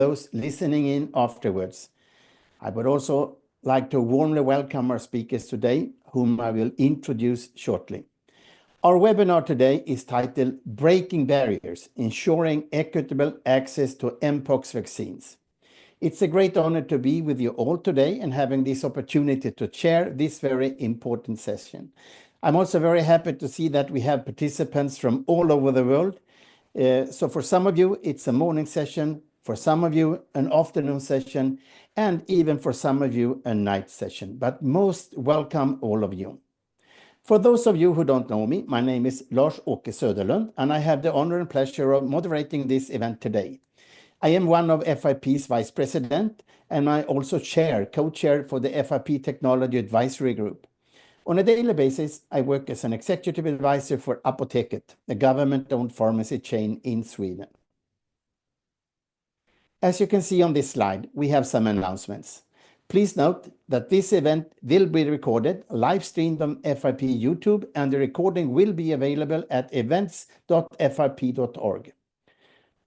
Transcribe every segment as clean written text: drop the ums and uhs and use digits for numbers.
those listening in afterwards. I would also like to warmly welcome our speakers today, whom I will introduce shortly. Our webinar today is titled Breaking Barriers, Ensuring Equitable Access to Mpox Vaccines. It's a great honor to be with you all today and having this opportunity to chair this very important session. I'm also very happy to see that we have participants from all over the world. So for some of you, it's a morning session, for some of you, an afternoon session, and even for some of you, a night session. But most welcome, all of you. For those of you who don't know me, my name is Lars-Åke Söderlund, and I have the honor and pleasure of moderating this event today. I am one of PHEIC's vice president, and I also co-chair for the PHEIC Technology Advisory Group. On a daily basis, I work as an executive advisor for Apoteket, a government-owned pharmacy chain in Sweden. As you can see on this slide, we have some announcements. Please note that this event will be recorded, live streamed on PHEIC YouTube, and the recording will be available at events.phic.org.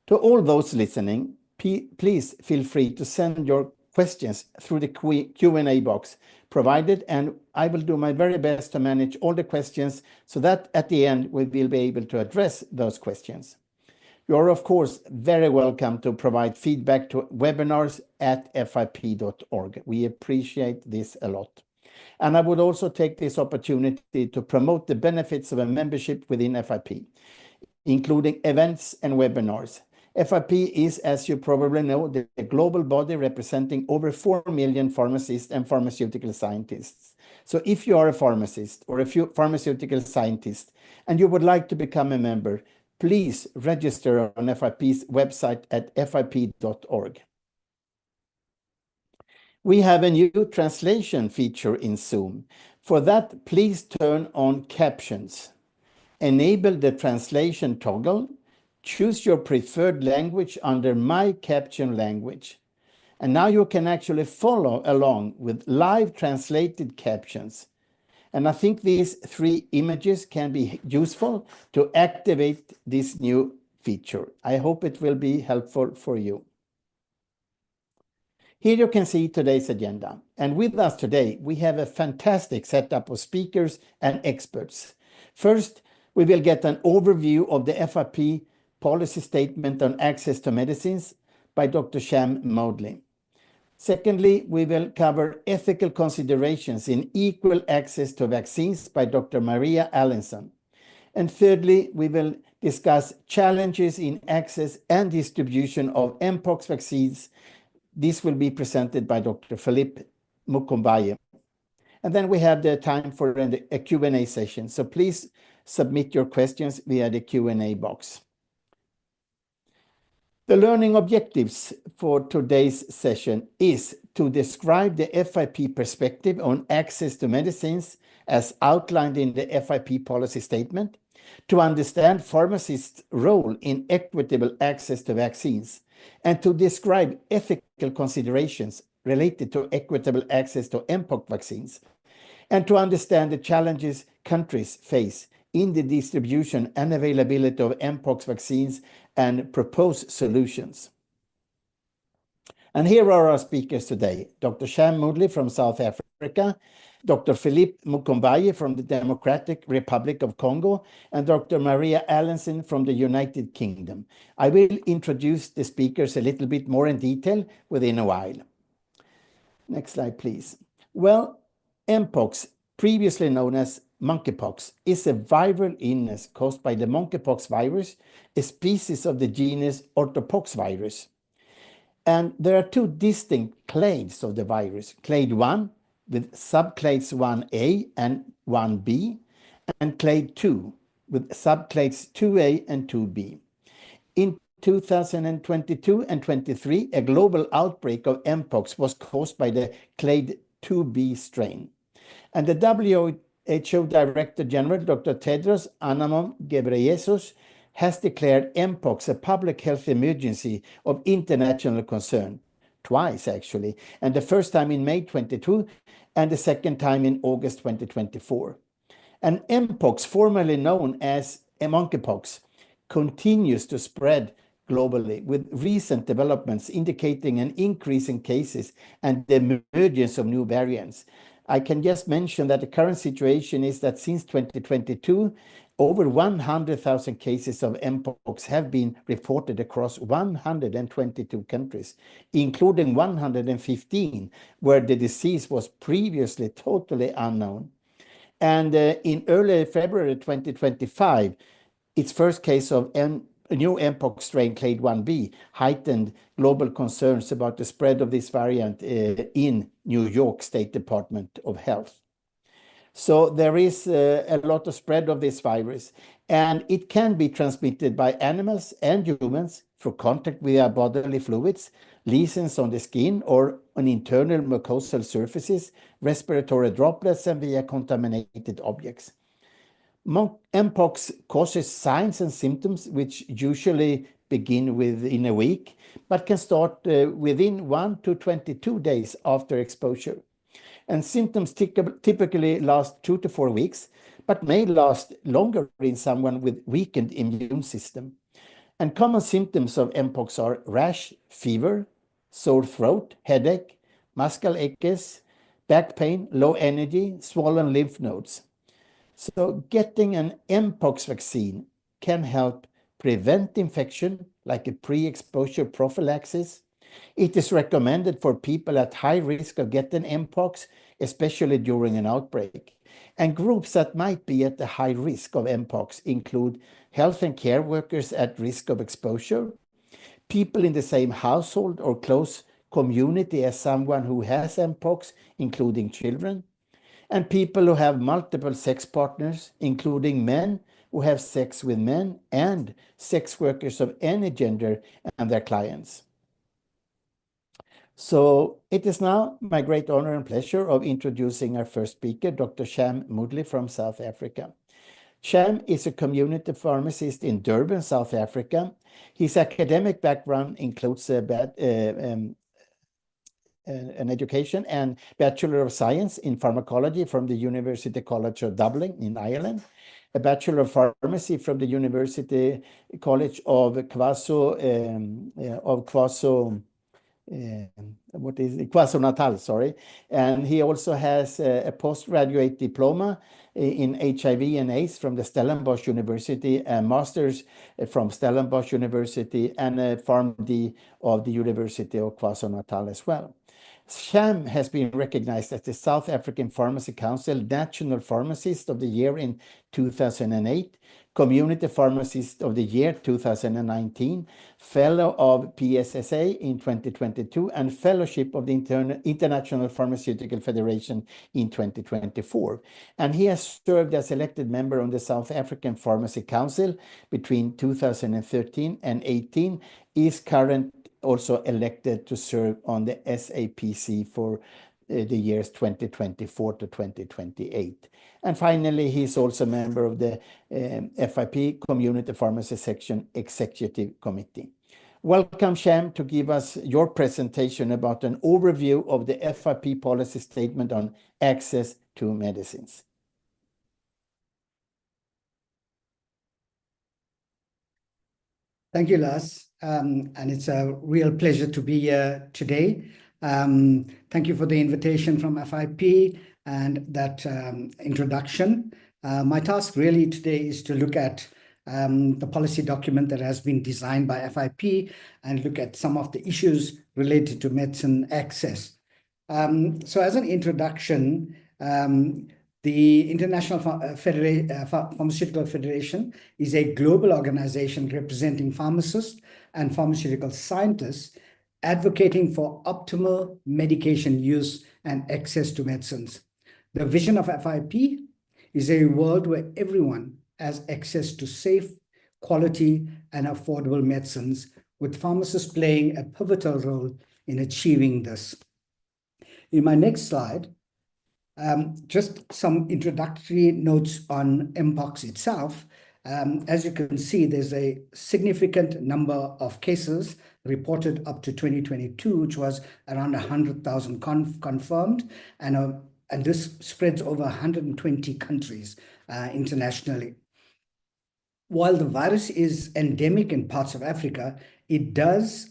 To all those listening, please feel free to send your questions through the Q&A box provided, and I will do my very best to manage all the questions so that at the end we will be able to address those questions. You are, of course, very welcome to provide feedback to webinars@phic.org. We appreciate this a lot. And I would also take this opportunity to promote the benefits of a membership within PHEIC, including events and webinars. PHEIC is, as you probably know, the global body representing over 4 million pharmacists and pharmaceutical scientists. So if you are a pharmacist or a pharmaceutical scientist and you would like to become a member, please register on PHEIC's website at phic.org. We have a new translation feature in Zoom. For that, please turn on captions. Enable the translation toggle. Choose your preferred language under My Caption Language. And now you can actually follow along with live translated captions. And I think these 3 images can be useful to activate this new feature. I hope it will be helpful for you. Here you can see today's agenda. And with us today, we have a fantastic setup of speakers and experts. First, we will get an overview of the PHEIC policy statement on access to medicines by Dr. Sham Moudley. Secondly, we will cover ethical considerations in equal access to vaccines by Dr. Maria Allinson. And thirdly, we will discuss challenges in access and distribution of Mpox vaccines. This will be presented by Dr. Philippe Mukombaye. And then we have the time for a Q&A session. So please submit your questions via the Q&A box. The learning objectives for today's session is to describe the PHEIC perspective on access to medicines as outlined in the PHEIC policy statement, to understand pharmacists' role in equitable access to vaccines, and to describe ethical considerations related to equitable access to Mpox vaccines, and to understand the challenges countries face in the distribution and availability of Mpox vaccines and propose solutions. And here are our speakers today: Dr. Sham Moudley from South Africa, Dr. Philippe Mukombaye from the Democratic Republic of Congo, and Dr. Maria Allinson from the United Kingdom. I will introduce the speakers a little bit more in detail within a while. Next slide, please. Well, Mpox, previously known as monkeypox, is a viral illness caused by the monkeypox virus, a species of the genus orthopoxvirus. And there are 2 distinct clades of the virus: clade 1 with subclades 1A and 1B, and clade 2 with subclades 2A and 2B. In 2022 and 23, a global outbreak of Mpox was caused by the clade 2B strain. And the WHO Director General, Dr. Tedros Adhanom Ghebreyesus, has declared Mpox a public health emergency of international concern, twice actually, and the first time in May 22 and the second time in August 2024. And Mpox, formerly known as monkeypox, continues to spread globally, with recent developments indicating an increase in cases and the emergence of new variants. I can just mention that the current situation is that since 2022, over 100,000 cases of Mpox have been reported across 122 countries, including 115 where the disease was previously totally unknown. And in early February 2025, its first case of a new Mpox strain, Clade 1b, heightened global concerns about the spread of this variant in New York State Department of Health. So there is a lot of spread of this virus, and it can be transmitted by animals and humans through contact via bodily fluids, lesions on the skin or on internal mucosal surfaces, respiratory droplets, and via contaminated objects. Mpox causes signs and symptoms which usually begin within a week, but can start within 1 to 22 days after exposure. And symptoms typically last 2 to 4 weeks, but may last longer in someone with weakened immune system. And common symptoms of Mpox are rash, fever, sore throat, headache, muscle aches, back pain, low energy, swollen lymph nodes. So getting an Mpox vaccine can help prevent infection, like a pre-exposure prophylaxis. It is recommended for people at high risk of getting Mpox, especially during an outbreak. And groups that might be at a high risk of Mpox include health and care workers at risk of exposure, people in the same household or close community as someone who has Mpox, including children, and people who have multiple sex partners, including men who have sex with men, and sex workers of any gender and their clients. So it is now my great honor and pleasure of introducing our first speaker, Dr. Sham Moodley from South Africa. Sham is a community pharmacist in Durban, South Africa. His academic background includes an education and Bachelor of Science in Pharmacology from the University College of Dublin in Ireland, a Bachelor of Pharmacy from the University College of KwaZulu-Natal, sorry. And he also has a postgraduate diploma in HIV and AIDS from the Stellenbosch University, a master's from Stellenbosch University, and a PharmD of the University of KwaZulu-Natal as well. Sham has been recognized as the South African Pharmacy Council National Pharmacist of the Year in 2008, Community Pharmacist of the Year 2019, Fellow of PSSA in 2022, and Fellowship of the International Pharmaceutical Federation in 2024. And he has served as elected member on the South African Pharmacy Council between 2013 and 18, is currently also elected to serve on the SAPC for the years 2024 to 2028. And finally, he's also a member of the PHEIC Community Pharmacy Section Executive Committee. Welcome, Sham, to give us your presentation about an overview of the PHEIC policy statement on access to medicines. Thank you, Lars. And it's a real pleasure to be here today. Thank you for the invitation from PHEIC and that introduction. My task really today is to look at the policy document that has been designed by PHEIC and look at some of the issues related to medicine access. So as an introduction, the International Pharmaceutical Federation is a global organization representing pharmacists and pharmaceutical scientists advocating for optimal medication use and access to medicines. The vision of PHEIC is a world where everyone has access to safe, quality, and affordable medicines, with pharmacists playing a pivotal role in achieving this. In my next slide, just some introductory notes on Mpox itself. As you can see, there's a significant number of cases reported up to 2022, which was around 100,000 confirmed, and this spreads over 120 countries internationally. While the virus is endemic in parts of Africa, it does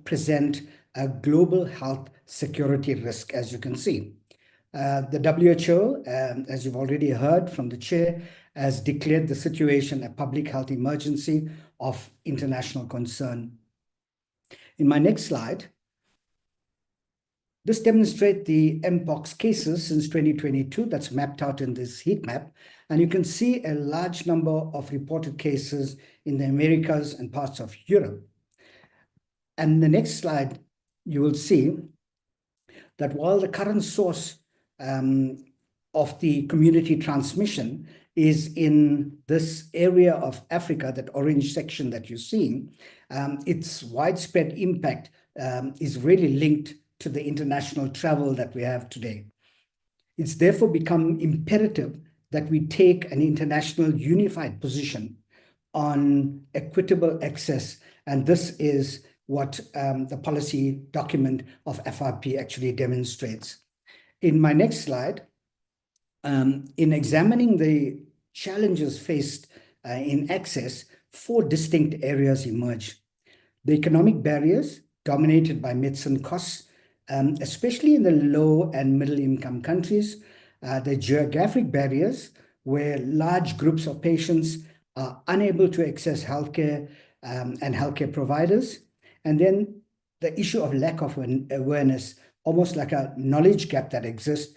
present a global health security risk, as you can see. The WHO, as you've already heard from the chair, has declared the situation a public health emergency of international concern. In my next slide, this demonstrates the Mpox cases since 2022 that's mapped out in this heat map. And you can see a large number of reported cases in the Americas and parts of Europe. And the next slide, you will see that while the current source of the community transmission is in this area of Africa, that orange section that you're seeing, its widespread impact is really linked to the international travel that we have today. It's therefore become imperative that we take an international unified position on equitable access, and this is what the policy document of FRP actually demonstrates. In my next slide, in examining the challenges faced in access, 4 distinct areas emerge. The economic barriers dominated by medicine costs, especially in the low and middle income countries, the geographic barriers where large groups of patients are unable to access healthcare and healthcare providers, and then the issue of lack of awareness, almost like a knowledge gap that exists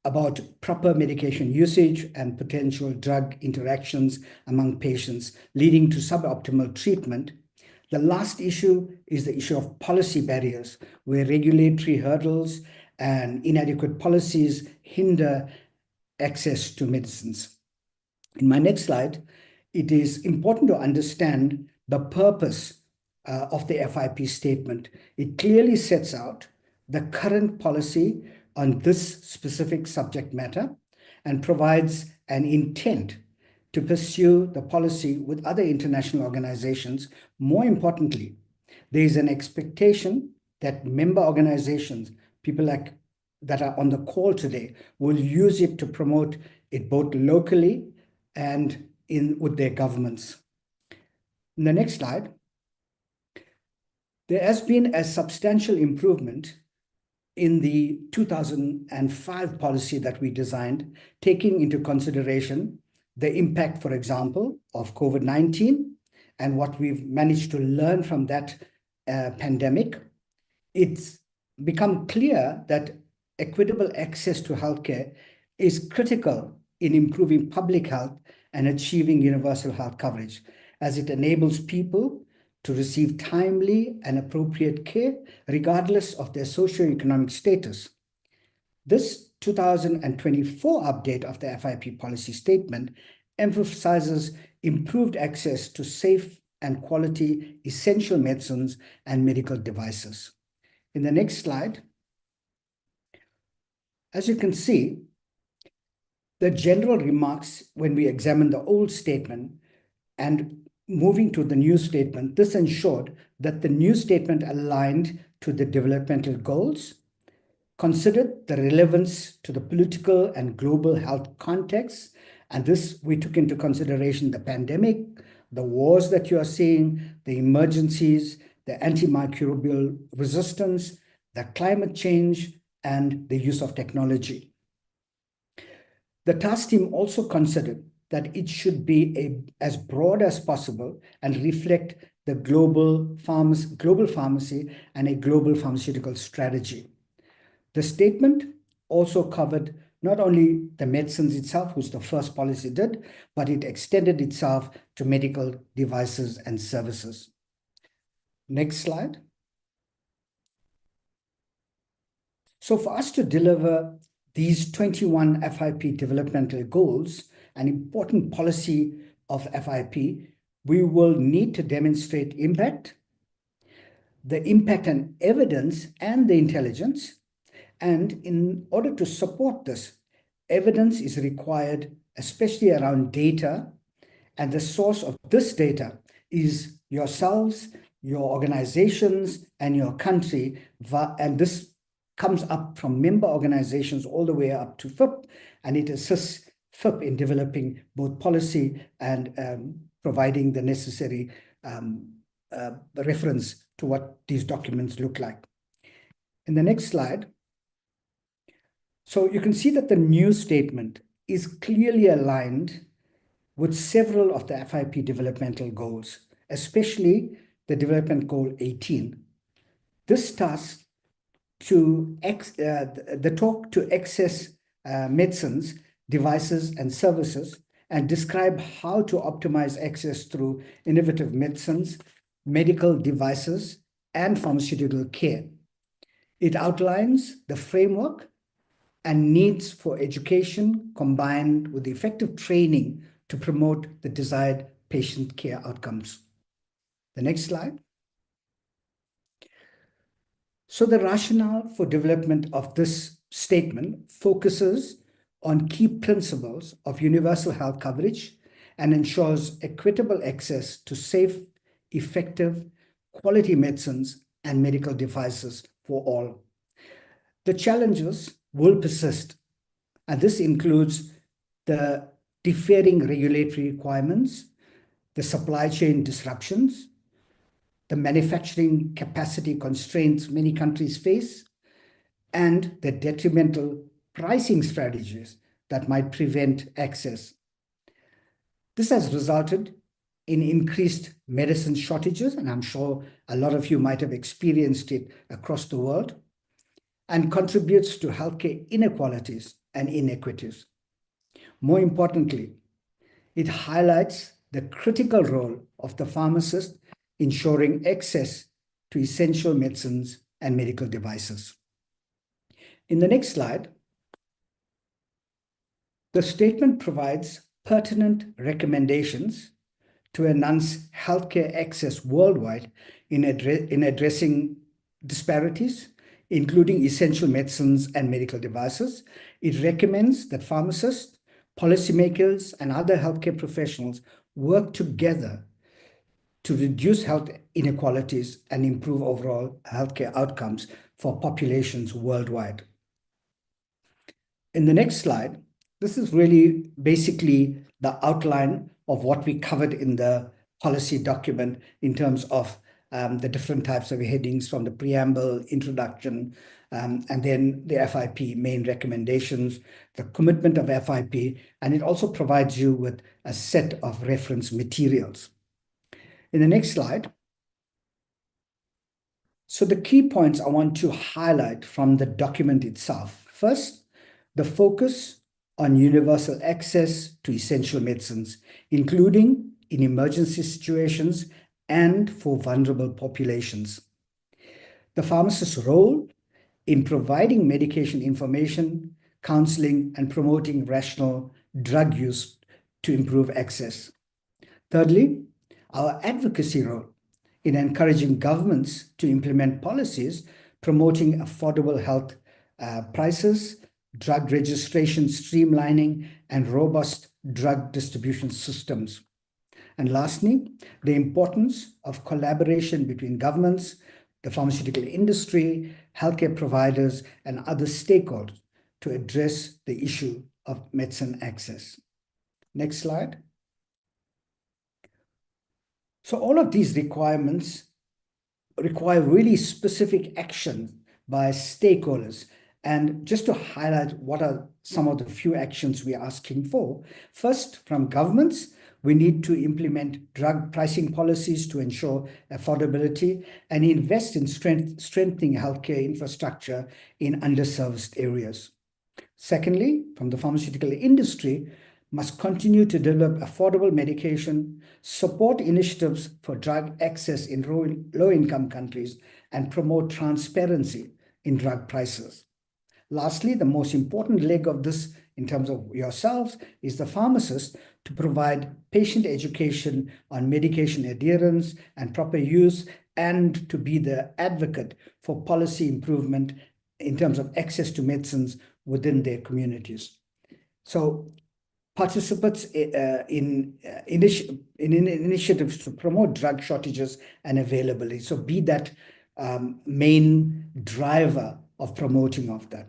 about proper medication usage and potential drug interactions among patients, leading to suboptimal treatment. The last issue is the issue of policy barriers, where regulatory hurdles and inadequate policies hinder access to medicines. In my next slide, it is important to understand the purpose of the FIP statement. It clearly sets out the current policy on this specific subject matter and provides an intent to pursue the policy with other international organizations. More importantly, there is an expectation that member organizations, people like that are on the call today, will use it to promote it both locally and with their governments. In the next slide, there has been a substantial improvement in the 2005 policy that we designed, taking into consideration the impact, for example, of COVID-19 and what we've managed to learn from that pandemic. It's become clear that equitable access to healthcare is critical in improving public health and achieving universal health coverage, as it enables people to receive timely and appropriate care, regardless of their socioeconomic status. This 2024 update of the FIP policy statement emphasizes improved access to safe and quality essential medicines and medical devices. In the next slide, as you can see, the general remarks when we examine the old statement and moving to the new statement, this ensured that the new statement aligned to the developmental goals, considered the relevance to the political and global health context, and this we took into consideration the pandemic, the wars that you are seeing, the emergencies, the antimicrobial resistance, the climate change, and the use of technology. The task team also considered that it should be as broad as possible and reflect the global pharmacy and a global pharmaceutical strategy. The statement also covered not only the medicines itself, which the first policy did, but it extended itself to medical devices and services. Next slide. So for us to deliver these 21 FIP developmental goals, an important policy of FIP, we will need to demonstrate impact, the impact and evidence and the intelligence. And in order to support this, evidence is required, especially around data. And the source of this data is yourselves, your organizations, and your country. And this comes up from member organizations all the way up to PHEIC, and it assists PHEIC in developing both policy and providing the necessary reference to what these documents look like. In the next slide, so you can see that the new statement is clearly aligned with several of the FIP developmental goals, especially the development goal 18. This starts the talk to access medicines, devices, and services, and describe how to optimize access through innovative medicines, medical devices, and pharmaceutical care. It outlines the framework and needs for education combined with effective training to promote the desired patient care outcomes. The next slide. So the rationale for development of this statement focuses on key principles of universal health coverage and ensures equitable access to safe, effective, quality medicines and medical devices for all. The challenges will persist, and this includes the differing regulatory requirements, the supply chain disruptions, the manufacturing capacity constraints many countries face, and the detrimental pricing strategies that might prevent access. This has resulted in increased medicine shortages, and I'm sure a lot of you might have experienced it across the world, and contributes to healthcare inequalities and inequities. More importantly, it highlights the critical role of the pharmacist ensuring access to essential medicines and medical devices. In the next slide, the statement provides pertinent recommendations to enhance healthcare access worldwide in addressing disparities, including essential medicines and medical devices. It recommends that pharmacists, policymakers, and other healthcare professionals work together to reduce health inequalities and improve overall healthcare outcomes for populations worldwide. In the next slide, this is really basically the outline of what we covered in the policy document in terms of the different types of headings from the preamble, introduction, and then the FIP main recommendations, the commitment of FIP, and it also provides you with a set of reference materials. In the next slide, so the key points I want to highlight from the document itself. First, the focus on universal access to essential medicines, including in emergency situations and for vulnerable populations. The pharmacist's role in providing medication information, counseling, and promoting rational drug use to improve access. Thirdly, our advocacy role in encouraging governments to implement policies promoting affordable health prices, drug registration streamlining, and robust drug distribution systems. And lastly, the importance of collaboration between governments, the pharmaceutical industry, healthcare providers, and other stakeholders to address the issue of medicine access. Next slide. So all of these requirements require really specific action by stakeholders. And just to highlight what are some of the few actions we are asking for. First, from governments, we need to implement drug pricing policies to ensure affordability and invest in strengthening healthcare infrastructure in underserved areas. Secondly, from the pharmaceutical industry, must continue to develop affordable medication, support initiatives for drug access in low-income countries, and promote transparency in drug prices. Lastly, the most important leg of this in terms of yourselves is the pharmacist to provide patient education on medication adherence and proper use, and to be the advocate for policy improvement in terms of access to medicines within their communities. So participants in initiatives to promote drug shortages and availability. So be that main driver of promoting of that.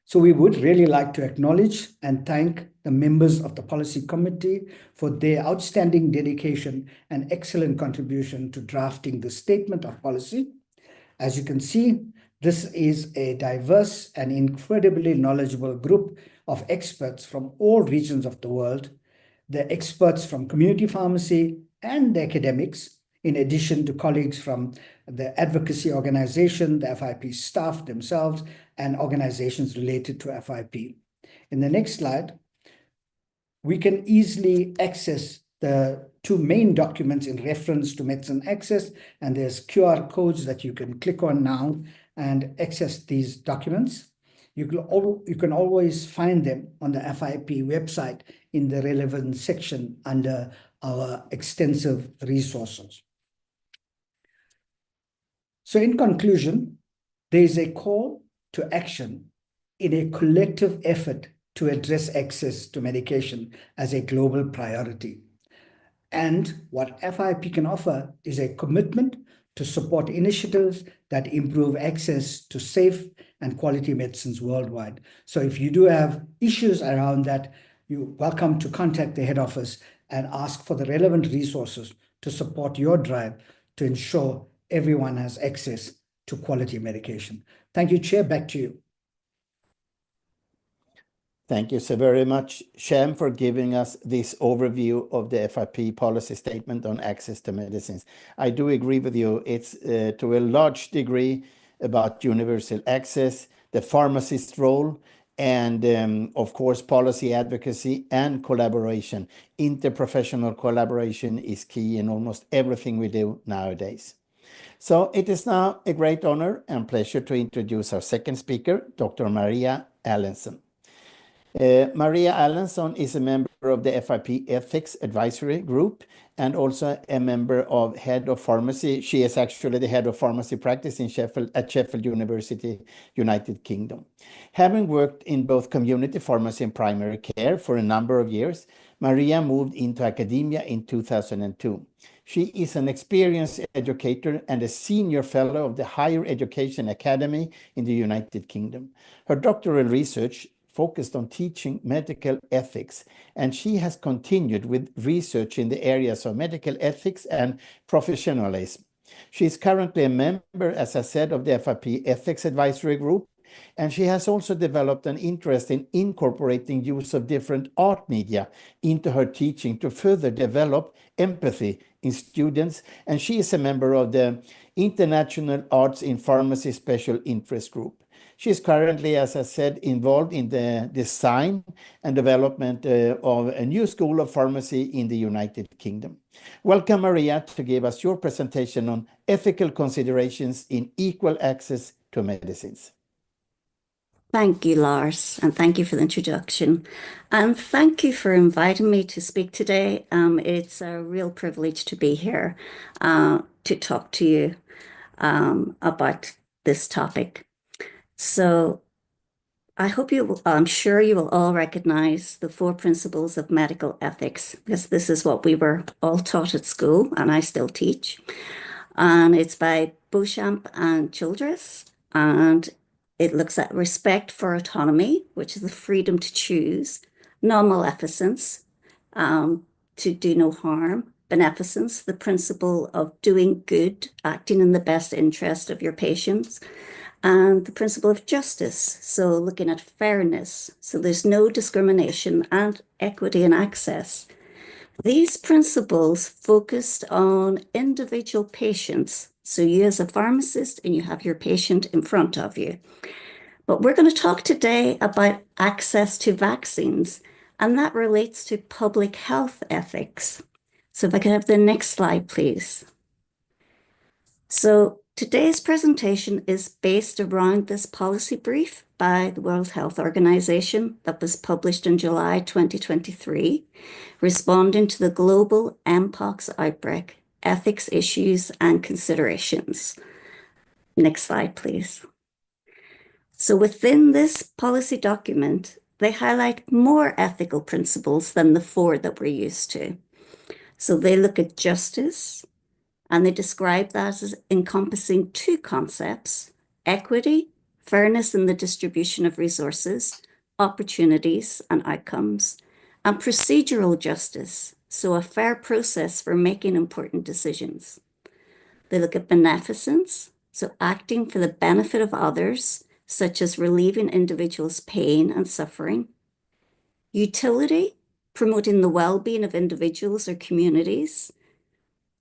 So we would really like to acknowledge and thank the members of the Policy Committee for their outstanding dedication and excellent contribution to drafting the statement of policy. As you can see, this is a diverse and incredibly knowledgeable group of experts from all regions of the world. The experts from community pharmacy and the academics, in addition to colleagues from the advocacy organization, the FIP staff themselves, and organizations related to FIP. In the next slide, we can easily access the two main documents in reference to medicine access, and there's QR codes that you can click on now and access these documents. You can always find them on the FIP website in the relevant section under our extensive resources. So in conclusion, there is a call to action in a collective effort to address access to medication as a global priority. And what FIP can offer is a commitment to support initiatives that improve access to safe and quality medicines worldwide. So if you do have issues around that, you're welcome to contact the head office and ask for the relevant resources to support your drive to ensure everyone has access to quality medication. Thank you, Chair. Back to you. Thank you so very much, Shem, for giving us this overview of the FIP policy statement on access to medicines. I do agree with you. It's to a large degree about universal access, the pharmacist role, and of course, policy advocacy and collaboration. Interprofessional collaboration is key in almost everything we do nowadays. So it is now a great honor and pleasure to introduce our second speaker, Dr. Maria Allenson. Maria Allenson is a member of the FIP Ethics Advisory Group and also a member of Head of Pharmacy. She is actually the Head of Pharmacy Practice in at Sheffield University, United Kingdom. Having worked in both community pharmacy and primary care for a number of years, Maria moved into academia in 2002. She is an experienced educator and a senior fellow of the Higher Education Academy in the United Kingdom. Her doctoral research focused on teaching medical ethics, and she has continued with research in the areas of medical ethics and professionalism. She is currently a member, as I said, of the FIP Ethics Advisory Group, and she has also developed an interest in incorporating use of different art media into her teaching to further develop empathy in students, and she is a member of the International Arts in Pharmacy Special Interest Group. She is currently, as I said, involved in the design and development of a new school of pharmacy in the United Kingdom. Welcome, Maria, to give us your presentation on ethical considerations in equal access to medicines. Thank you, Lars, and thank you for the introduction. And thank you for inviting me to speak today. It's a real privilege to be here to talk to you about this topic. So I'm sure you will all recognize the 4 principles of medical ethics, because this is what we were all taught at school, and I still teach. And it's by Beauchamp and Childress, and it looks at respect for autonomy, which is the freedom to choose, non-maleficence, to do no harm, beneficence, the principle of doing good, acting in the best interest of your patients, and the principle of justice, so looking at fairness, so there's no discrimination, and equity in access. These principles focused on individual patients, so you as a pharmacist and you have your patient in front of you. But we're going to talk today about access to vaccines, and that relates to public health ethics. So if I could have the next slide, please. So today's presentation is based around this policy brief by the World Health Organization that was published in July 2023, responding to the global Mpox outbreak, ethics issues and considerations. Next slide, please. So within this policy document, they highlight more ethical principles than the 4 that we're used to. So they look at justice, and they describe that as encompassing 2 concepts: equity, fairness in the distribution of resources, opportunities, and outcomes, and procedural justice, so a fair process for making important decisions. They look at beneficence, so acting for the benefit of others, such as relieving individuals' pain and suffering. Utility, promoting the well-being of individuals or communities.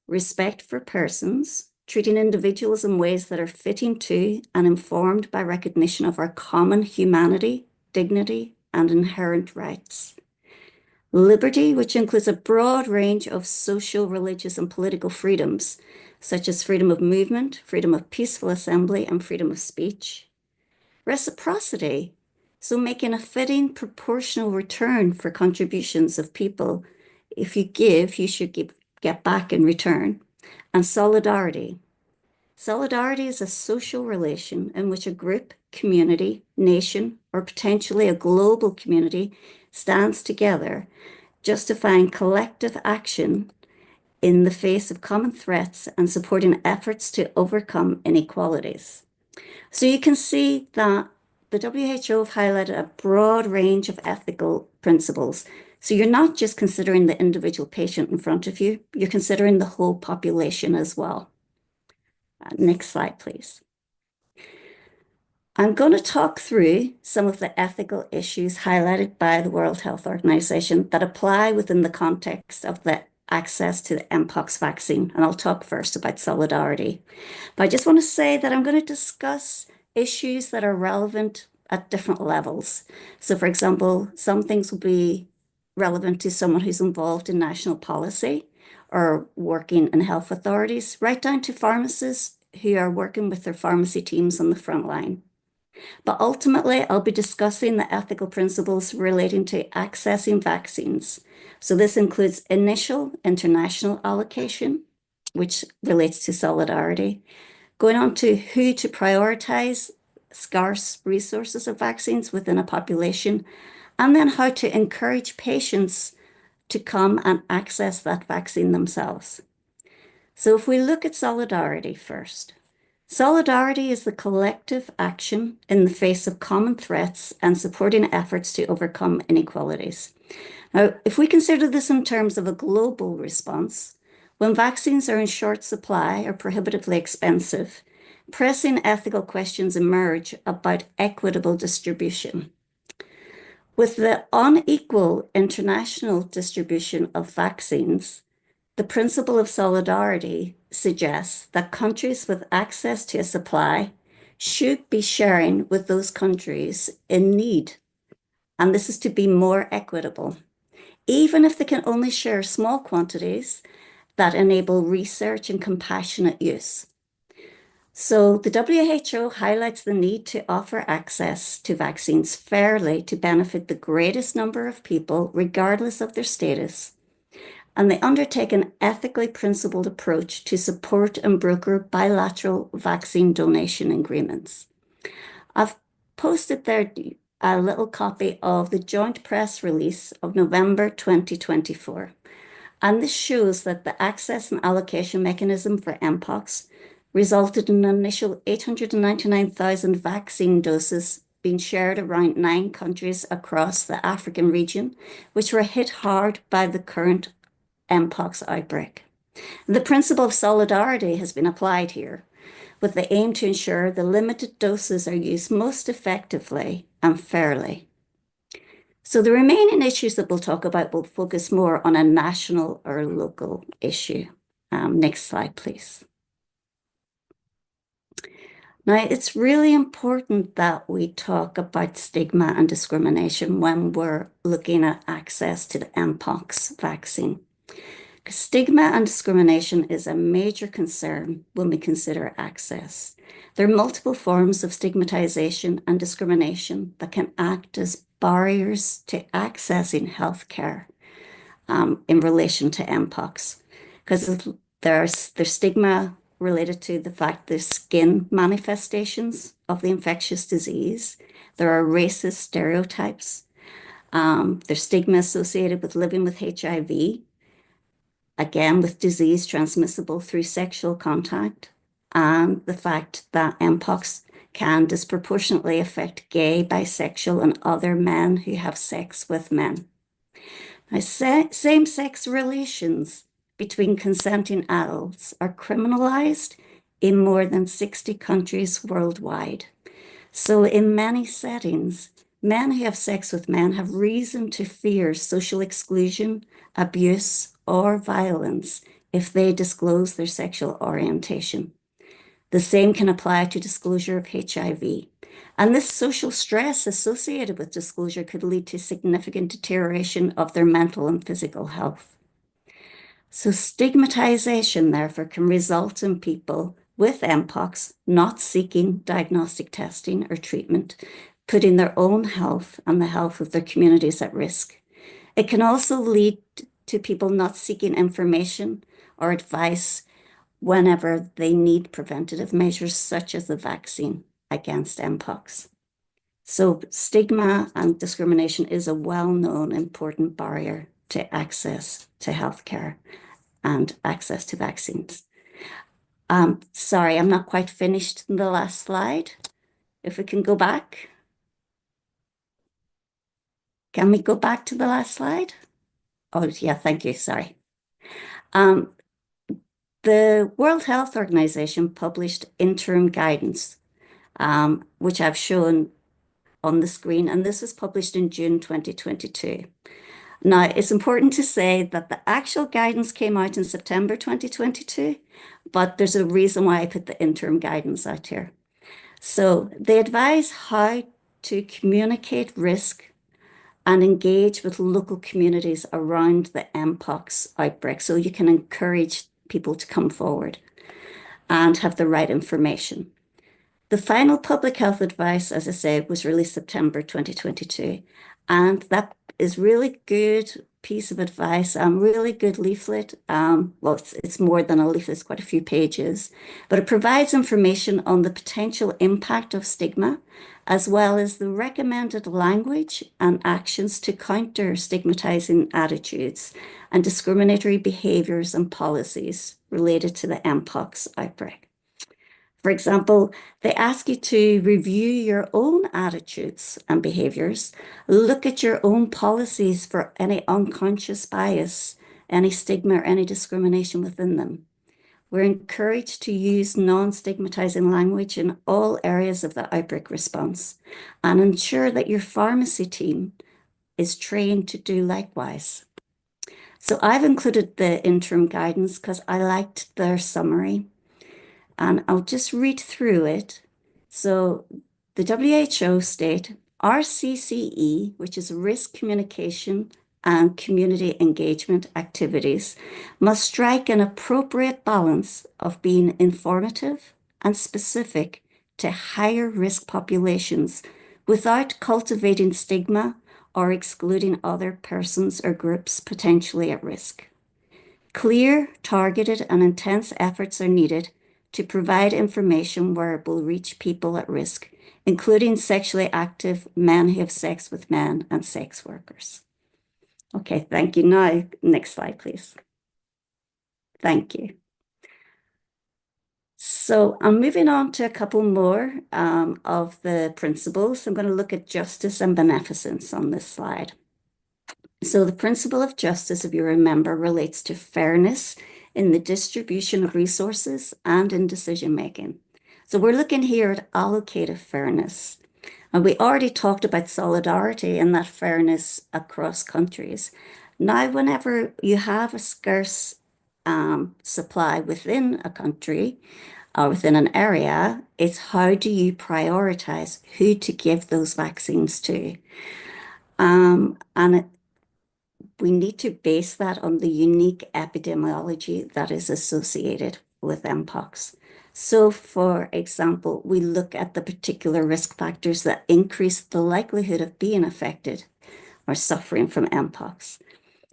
Respect for persons, treating individuals in ways that are fitting to and informed by recognition of our common humanity, dignity, and inherent rights. Liberty, which includes a broad range of social, religious, and political freedoms, such as freedom of movement, freedom of peaceful assembly, and freedom of speech. Reciprocity, so making a fitting proportional return for contributions of people. If you give, you should get back in return. And solidarity. Solidarity is a social relation in which a group, community, nation, or potentially a global community stands together, justifying collective action in the face of common threats and supporting efforts to overcome inequalities. So you can see that the WHO have highlighted a broad range of ethical principles. So you're not just considering the individual patient in front of you, you're considering the whole population as well. Next slide, please. I'm going to talk through some of the ethical issues highlighted by the World Health Organization that apply within the context of the access to the Mpox vaccine. And I'll talk first about solidarity. But I just want to say that I'm going to discuss issues that are relevant at different levels. So for example, some things will be relevant to someone who's involved in national policy or working in health authorities, right down to pharmacists who are working with their pharmacy teams on the front line. But ultimately, I'll be discussing the ethical principles relating to accessing vaccines. So this includes initial international allocation, which relates to solidarity, going on to who to prioritize scarce resources of vaccines within a population, and then how to encourage patients to come and access that vaccine themselves. So if we look at solidarity first, solidarity is the collective action in the face of common threats and supporting efforts to overcome inequalities. Now, if we consider this in terms of a global response, when vaccines are in short supply or prohibitively expensive, pressing ethical questions emerge about equitable distribution. With the unequal international distribution of vaccines, the principle of solidarity suggests that countries with access to a supply should be sharing with those countries in need. And this is to be more equitable, even if they can only share small quantities that enable research and compassionate use. So the WHO highlights the need to offer access to vaccines fairly to benefit the greatest number of people, regardless of their status. And they undertake an ethically principled approach to support and broker bilateral vaccine donation agreements. I've posted there a little copy of the joint press release of November 2024. And this shows that the access and allocation mechanism for Mpox resulted in an initial 899,000 vaccine doses being shared around 9 countries across the African region, which were hit hard by the current Mpox outbreak. The principle of solidarity has been applied here, with the aim to ensure the limited doses are used most effectively and fairly. So the remaining issues that we'll talk about will focus more on a national or local issue. Next slide, please. Now, it's really important that we talk about stigma and discrimination when we're looking at access to the Mpox vaccine. Because stigma and discrimination is a major concern when we consider access. There are multiple forms of stigmatization and discrimination that can act as barriers to accessing healthcare in relation to Mpox. Because there's stigma related to the fact there's skin manifestations of the infectious disease. There are racist stereotypes. There's stigma associated with living with HIV, again, with disease transmissible through sexual contact, and the fact that Mpox can disproportionately affect gay, bisexual, and other men who have sex with men. Now, same-sex relations between consenting adults are criminalized in more than 60 countries worldwide. So in many settings, men who have sex with men have reason to fear social exclusion, abuse, or violence if they disclose their sexual orientation. The same can apply to disclosure of HIV. And this social stress associated with disclosure could lead to significant deterioration of their mental and physical health. So stigmatization, therefore, can result in people with Mpox not seeking diagnostic testing or treatment, putting their own health and the health of their communities at risk. It can also lead to people not seeking information or advice whenever they need preventative measures such as the vaccine against Mpox. So stigma and discrimination is a well-known important barrier to access to healthcare and access to vaccines. Sorry, I'm not quite finished in the last slide. If we can go back. Can we go back to the last slide? Oh, yeah, thank you, sorry. The World Health Organization published interim guidance, which I've shown on the screen, and this was published in June 2022. Now, it's important to say that the actual guidance came out in September 2022, but there's a reason why I put the interim guidance out here. So they advise how to communicate risk and engage with local communities around the Mpox outbreak, so you can encourage people to come forward and have the right information. The final public health advice, as I said, was released September 2022, and that is really good piece of advice, really good leaflet. Well, it's more than a leaflet, it's quite a few pages, but it provides information on the potential impact of stigma, as well as the recommended language and actions to counter stigmatizing attitudes and discriminatory behaviors and policies related to the Mpox outbreak. For example, they ask you to review your own attitudes and behaviors, look at your own policies for any unconscious bias, any stigma, or any discrimination within them. We're encouraged to use non-stigmatizing language in all areas of the outbreak response and ensure that your pharmacy team is trained to do likewise. So I've included the interim guidance because I liked their summary, and I'll just read through it. So the WHO state, RCCE, which is risk communication and community engagement activities, must strike an appropriate balance of being informative and specific to higher risk populations without cultivating stigma or excluding other persons or groups potentially at risk. Clear, targeted, and intense efforts are needed to provide information where it will reach people at risk, including sexually active men who have sex with men and sex workers. Okay, thank you. Now, next slide, please. Thank you. So I'm moving on to a couple more of the principles. I'm going to look at justice and beneficence on this slide. So the principle of justice, if you remember, relates to fairness in the distribution of resources and in decision-making. So we're looking here at allocative fairness. And we already talked about solidarity and that fairness across countries. Now, whenever you have a scarce supply within a country or within an area, it's how do you prioritize who to give those vaccines to? We need to base that on the unique epidemiology that is associated with Mpox. So, for example, we look at the particular risk factors that increase the likelihood of being affected or suffering from Mpox.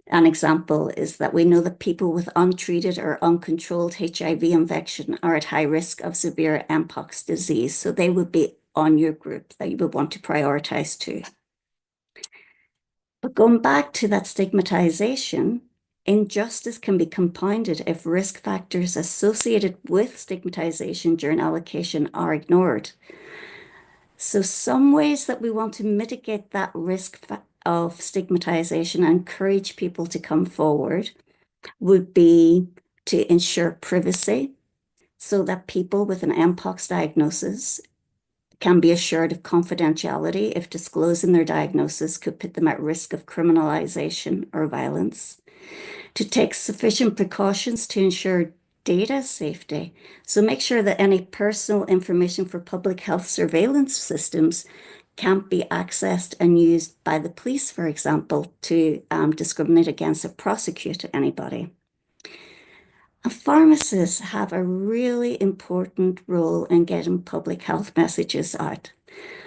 An example is that we know that people with untreated or uncontrolled HIV infection are at high risk of severe Mpox disease. So they would be on your group that you would want to prioritize too. But going back to that stigmatization, injustice can be compounded if risk factors associated with stigmatization during allocation are ignored. So some ways that we want to mitigate that risk of stigmatization and encourage people to come forward would be to ensure privacy so that people with an Mpox diagnosis can be assured of confidentiality if disclosing their diagnosis could put them at risk of criminalization or violence. To take sufficient precautions to ensure data safety. So make sure that any personal information for public health surveillance systems can't be accessed and used by the police, for example, to discriminate against or prosecute anybody. And pharmacists have a really important role in getting public health messages out.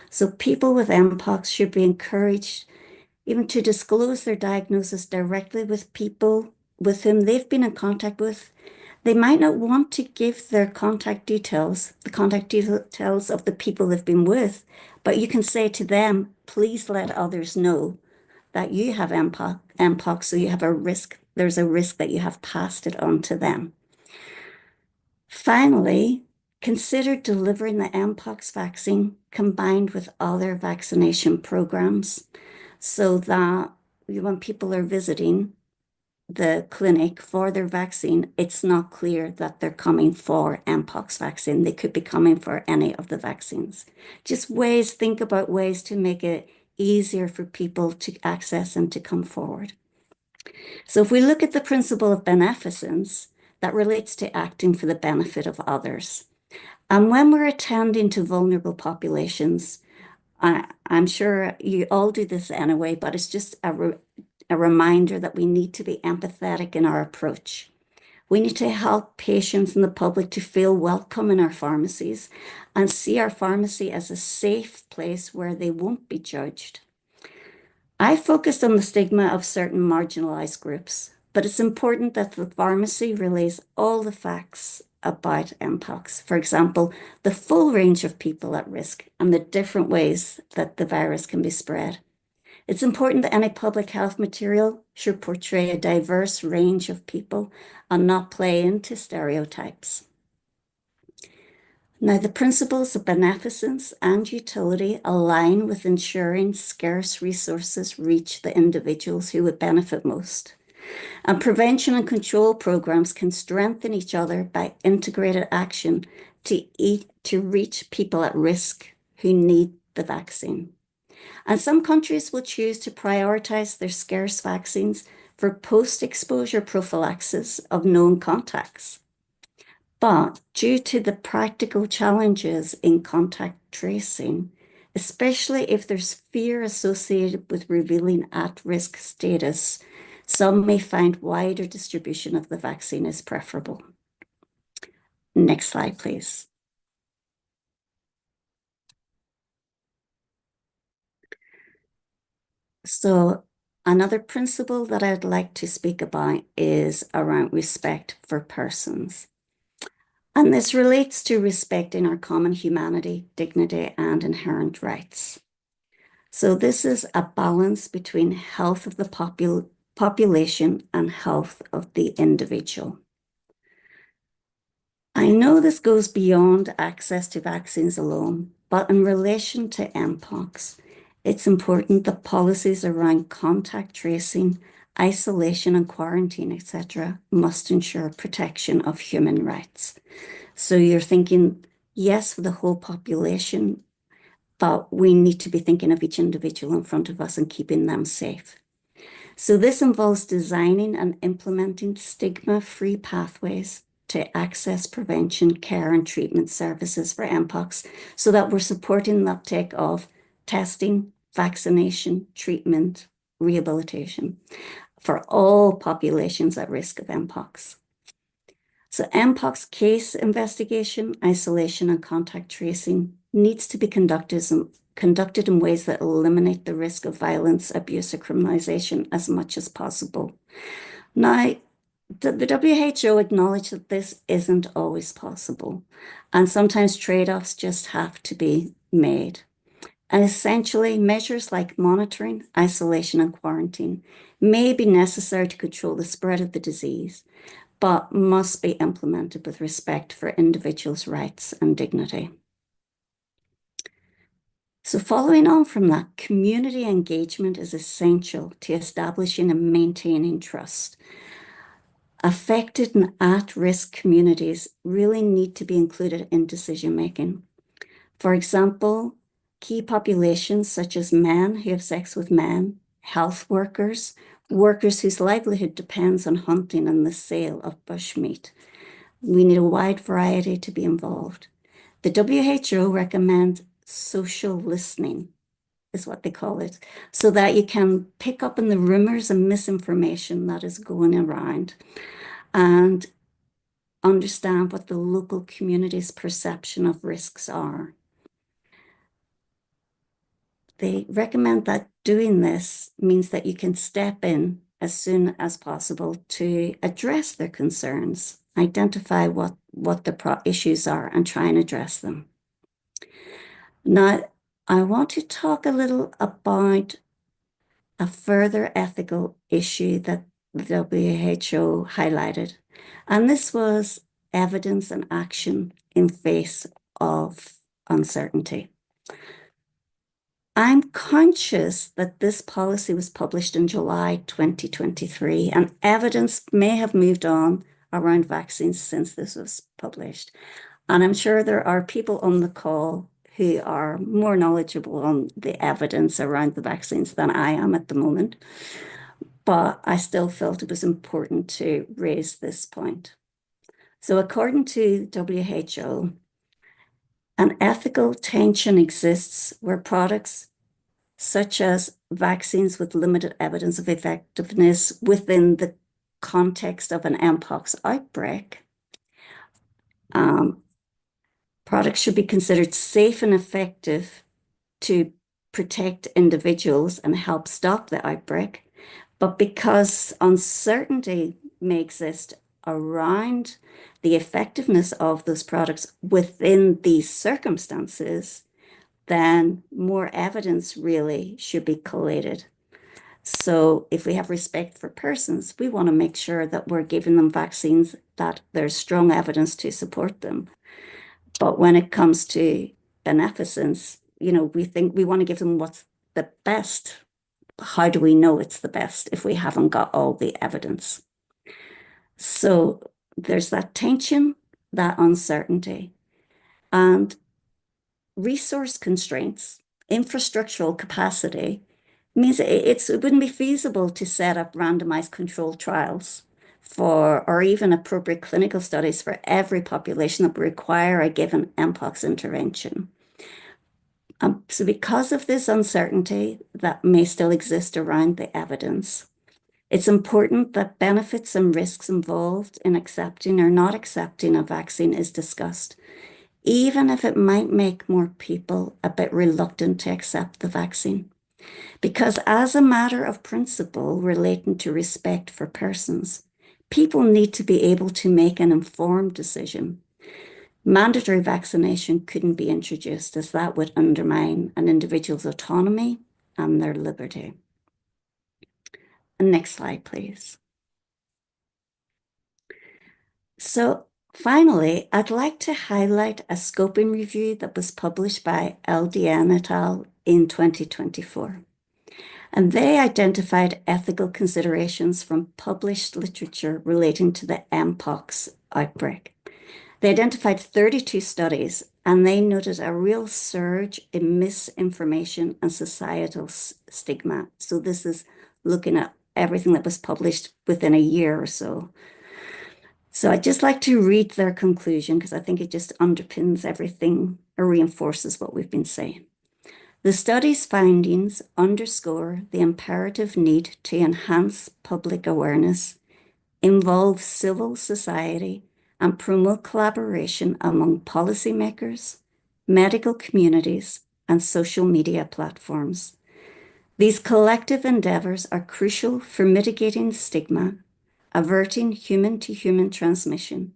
So people with Mpox should be encouraged even to disclose their diagnosis directly with people with whom they've been in contact with. They might not want to give their contact details, the contact details of the people they've been with, but you can say to them, please let others know that you have Mpox, so you have a risk, there's a risk that you have passed it on to them. Finally, consider delivering the Mpox vaccine combined with other vaccination programs so that when people are visiting the clinic for their vaccine, it's not clear that they're coming for Mpox vaccine. They could be coming for any of the vaccines. Just think about ways to make it easier for people to access and to come forward. So if we look at the principle of beneficence, that relates to acting for the benefit of others. And when we're attending to vulnerable populations, I'm sure you all do this anyway, but it's just a reminder that we need to be empathetic in our approach. We need to help patients and the public to feel welcome in our pharmacies and see our pharmacy as a safe place where they won't be judged. I focused on the stigma of certain marginalized groups, but it's important that the pharmacy relays all the facts about Mpox. For example, the full range of people at risk and the different ways that the virus can be spread. It's important that any public health material should portray a diverse range of people and not play into stereotypes. Now, the principles of beneficence and utility align with ensuring scarce resources reach the individuals who would benefit most. And prevention and control programs can strengthen each other by integrated action to reach people at risk who need the vaccine. And some countries will choose to prioritize their scarce vaccines for post-exposure prophylaxis of known contacts. But due to the practical challenges in contact tracing, especially if there's fear associated with revealing at-risk status, some may find wider distribution of the vaccine is preferable. Next slide, please. So another principle that I'd like to speak about is around respect for persons. And this relates to respecting our common humanity, dignity, and inherent rights. So this is a balance between health of the population and health of the individual. I know this goes beyond access to vaccines alone, but in relation to Mpox, it's important that policies around contact tracing, isolation and quarantine, etc., must ensure protection of human rights. So you're thinking, yes, for the whole population, but we need to be thinking of each individual in front of us and keeping them safe. So this involves designing and implementing stigma-free pathways to access prevention, care, and treatment services for Mpox so that we're supporting the uptake of testing, vaccination, treatment, rehabilitation for all populations at risk of Mpox. So Mpox case investigation, isolation, and contact tracing needs to be conducted in ways that eliminate the risk of violence, abuse, or criminalization as much as possible. Now, the WHO acknowledged that this isn't always possible, and sometimes trade-offs just have to be made. And essentially, measures like monitoring, isolation, and quarantine may be necessary to control the spread of the disease, but must be implemented with respect for individuals' rights and dignity. So following on from that, community engagement is essential to establishing and maintaining trust. Affected and at-risk communities really need to be included in decision-making. For example, key populations such as men who have sex with men, health workers, workers whose livelihood depends on hunting and the sale of bushmeat. We need a wide variety to be involved. The WHO recommends social listening, is what they call it, so that you can pick up on the rumors and misinformation that is going around and understand what the local community's perception of risks are. They recommend that doing this means that you can step in as soon as possible to address their concerns, identify what the issues are, and try and address them. Now, I want to talk a little about a further ethical issue that the WHO highlighted, and this was evidence and action in face of uncertainty. I'm conscious that this policy was published in July 2023, and evidence may have moved on around vaccines since this was published. And I'm sure there are people on the call who are more knowledgeable on the evidence around the vaccines than I am at the moment. But I still felt it was important to raise this point. So according to WHO, an ethical tension exists where products such as vaccines with limited evidence of effectiveness within the context of an Mpox outbreak, products should be considered safe and effective to protect individuals and help stop the outbreak. But because uncertainty may exist around the effectiveness of those products within these circumstances, then more evidence really should be collated. So if we have respect for persons, we want to make sure that we're giving them vaccines that there's strong evidence to support them. But when it comes to beneficence, we think we want to give them what's the best. How do we know it's the best if we haven't got all the evidence? So there's that tension, that uncertainty, and resource constraints, infrastructural capacity means it wouldn't be feasible to set up randomized controlled trials or even appropriate clinical studies for every population that would require a given Mpox intervention. So because of this uncertainty that may still exist around the evidence, it's important that benefits and risks involved in accepting or not accepting a vaccine is discussed, even if it might make more people a bit reluctant to accept the vaccine. Because as a matter of principle relating to respect for persons, people need to be able to make an informed decision. Mandatory vaccination couldn't be introduced, as that would undermine an individual's autonomy and their liberty. Next slide, please. So finally, I'd like to highlight a scoping review that was published by LDN et al. In 2024. And they identified ethical considerations from published literature relating to the Mpox outbreak. They identified 32 studies, and they noted a real surge in misinformation and societal stigma. So this is looking at everything that was published within a year or so. So I'd just like to read their conclusion because I think it just underpins everything or reinforces what we've been saying. The study's findings underscore the imperative need to enhance public awareness, involve civil society, and promote collaboration among policymakers, medical communities, and social media platforms. These collective endeavors are crucial for mitigating stigma, averting human-to-human transmission,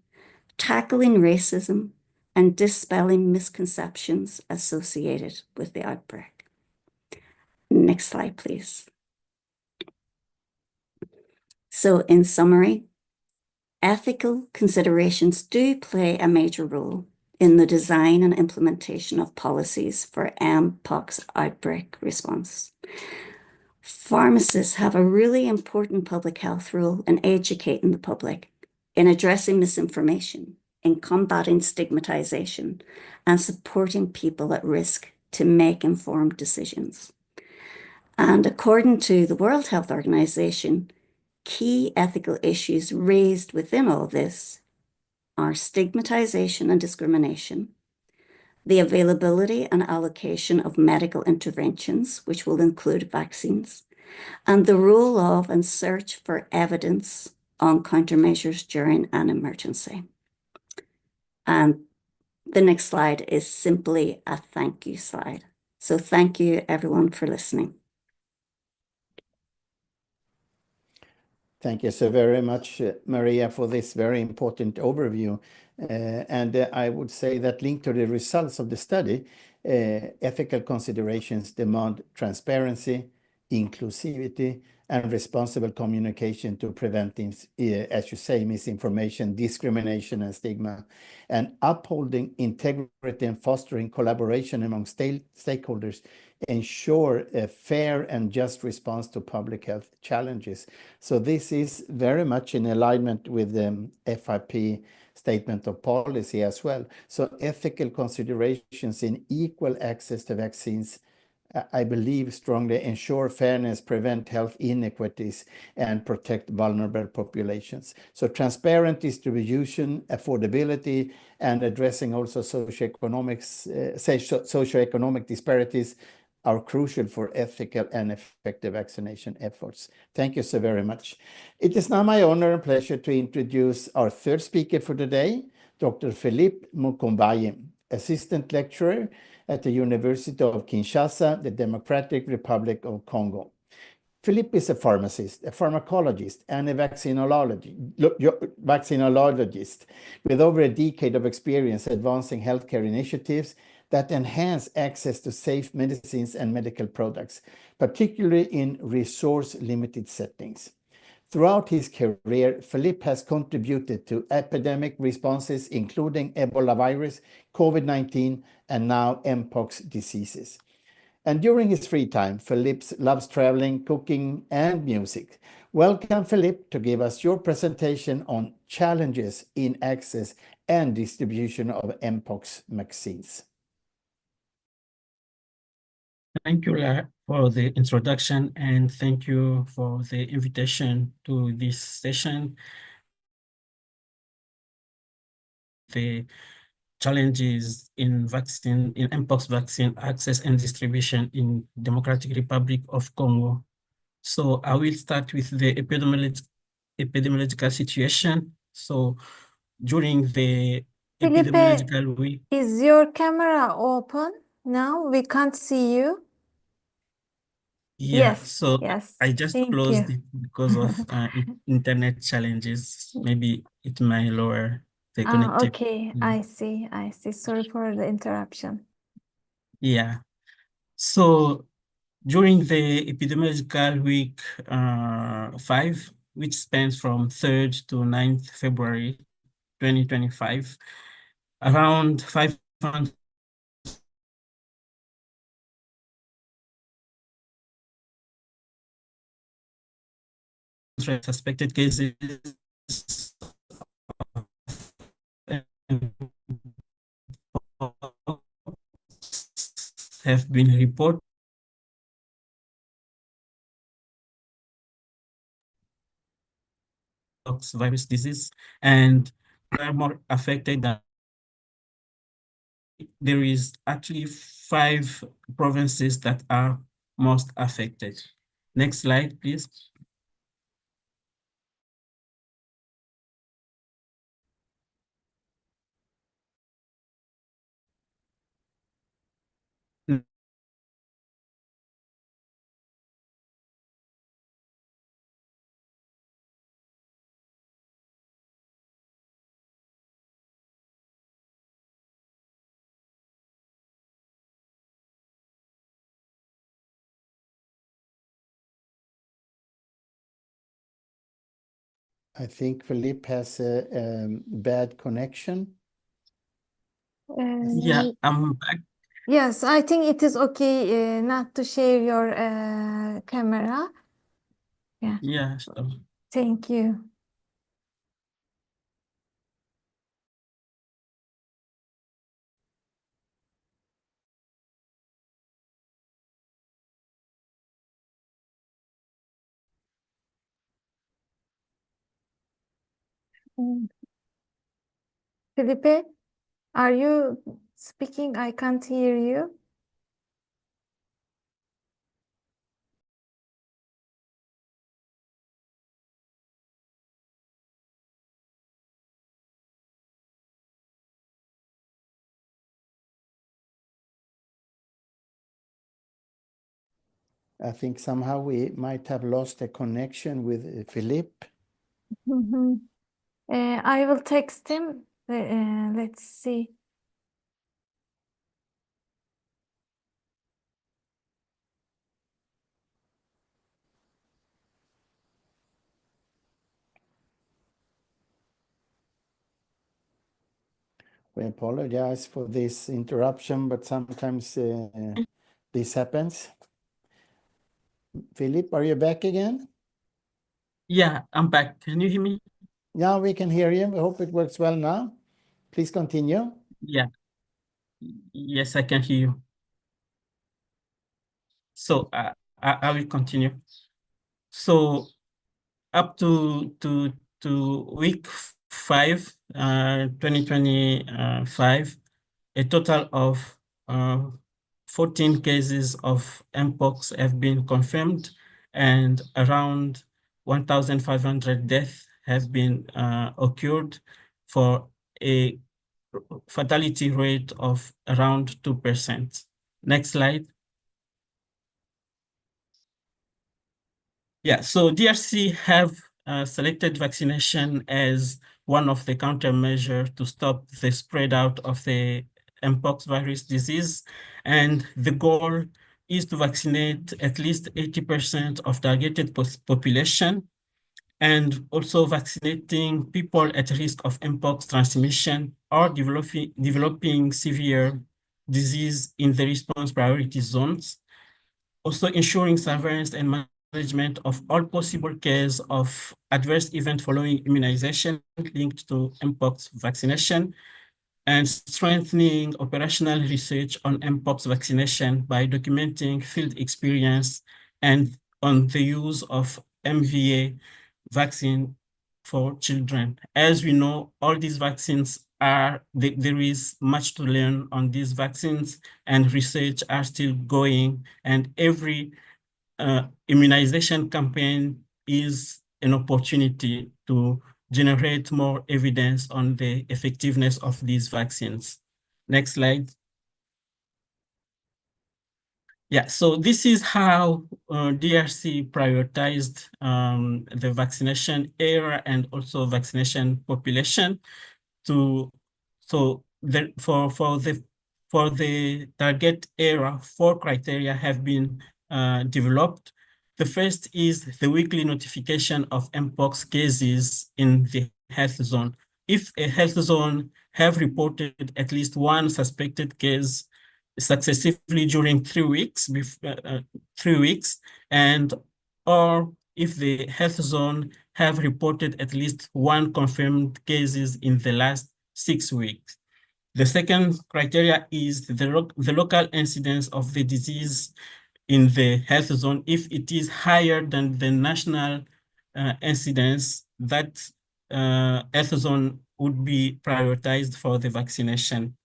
tackling racism, and dispelling misconceptions associated with the outbreak. Next slide, please. So in summary, ethical considerations do play a major role in the design and implementation of policies for Mpox outbreak response. Pharmacists have a really important public health role in educating the public, in addressing misinformation, in combating stigmatization, and supporting people at risk to make informed decisions. And according to the World Health Organization, key ethical issues raised within all this are stigmatization and discrimination, the availability and allocation of medical interventions, which will include vaccines, and the role of and search for evidence on countermeasures during an emergency. And the next slide is simply a thank you slide. So thank you everyone for listening. Thank you so very much, Maria, for this very important overview. I would say that linked to the results of the study, ethical considerations demand transparency, inclusivity, and responsible communication to prevent, as you say, misinformation, discrimination, and stigma, and upholding integrity and fostering collaboration among stakeholders ensure a fair and just response to public health challenges. So this is very much in alignment with the FIP statement of policy as well. So ethical considerations in equal access to vaccines, I believe, strongly ensure fairness, prevent health inequities, and protect vulnerable populations. So transparent distribution, affordability, and addressing also socioeconomic disparities are crucial for ethical and effective vaccination efforts. Thank you so very much. It is now my honor and pleasure to introduce our third speaker for today, Dr. Philippe Mukombayi, Assistant Lecturer at the University of Kinshasa, the Democratic Republic of Congo. Philippe is a pharmacist, a pharmacologist, and a vaccinologist with over a decade of experience advancing healthcare initiatives that enhance access to safe medicines and medical products, particularly in resource-limited settings. Throughout his career, Philippe has contributed to epidemic responses, including Ebola virus, COVID-19, and now Mpox diseases. And during his free time, Philippe loves traveling, cooking, and music. Welcome, Philippe, to give us your presentation on challenges in access and distribution of Mpox vaccines. Thank you, Lara, for the introduction, and thank you for the invitation to this session. The challenges in Mpox vaccine access and distribution in Democratic Republic of Congo. So I will start with the epidemiological situation. So during the epidemiological week. Is your camera open now? We can't see you. Yeah, Yes, so yes. I just Thank closed you. it because of internet challenges. Maybe it might lower the connectivity. Okay, I see. Sorry for the interruption. Yeah. So during the epidemiological week 5, which spans from 3rd to 9th February 2025, around 500 suspected cases have been reported. Virus disease, and are more affected than. There is actually 5 provinces that are most affected. Next slide, please. I think Philippe has a bad connection. Yeah, I'm back. Yes, I think it is okay not to share your camera. Yeah, Yeah, so, thank you. Mm. Felipe, are you speaking? I can't hear you. I think somehow we might have lost a connection with Philippe. Mhm. I will text him. Let's see. We apologize for this interruption, but sometimes this happens. Philippe, are you back again? yeah, I'm back. Can you hear me? Yeah, we can hear you. We hope it works well now. Please continue. Yeah. Yes, I can hear you. So I will continue. So up to week 5, 2025, a total of 14 cases of Mpox have been confirmed, and around 1,500 deaths have been occurred, for a fatality rate of around 2%. Next slide. Yeah, so DRC have selected vaccination as one of the countermeasures to stop the spread out of the Mpox virus disease. And the goal is to vaccinate at least 80% of targeted population, and also vaccinating people at risk of Mpox transmission or developing severe disease in the response priority zones. Also ensuring surveillance and management of all possible cases of adverse event following immunization linked to Mpox vaccination, and strengthening operational research on Mpox vaccination by documenting field experience and on the use of MVA vaccine for children. As we know, all these vaccines there is much to learn on these vaccines, and research are still going, and every immunization campaign is an opportunity to generate more evidence on the effectiveness of these vaccines. Next slide. Yeah, so this is how DRC prioritized the vaccination era and also vaccination population to, so for the target area, 4 criteria have been developed. The first is the weekly notification of Mpox cases in the health zone. If a health zone have reported at least one suspected case successively during 3 weeks, 3 weeks, and or if the health zone have reported at least one confirmed cases in the last 6 weeks. The second criteria is the local incidence of the disease in the health zone. If it is higher than the national incidence, that health zone would be prioritized for the vaccination.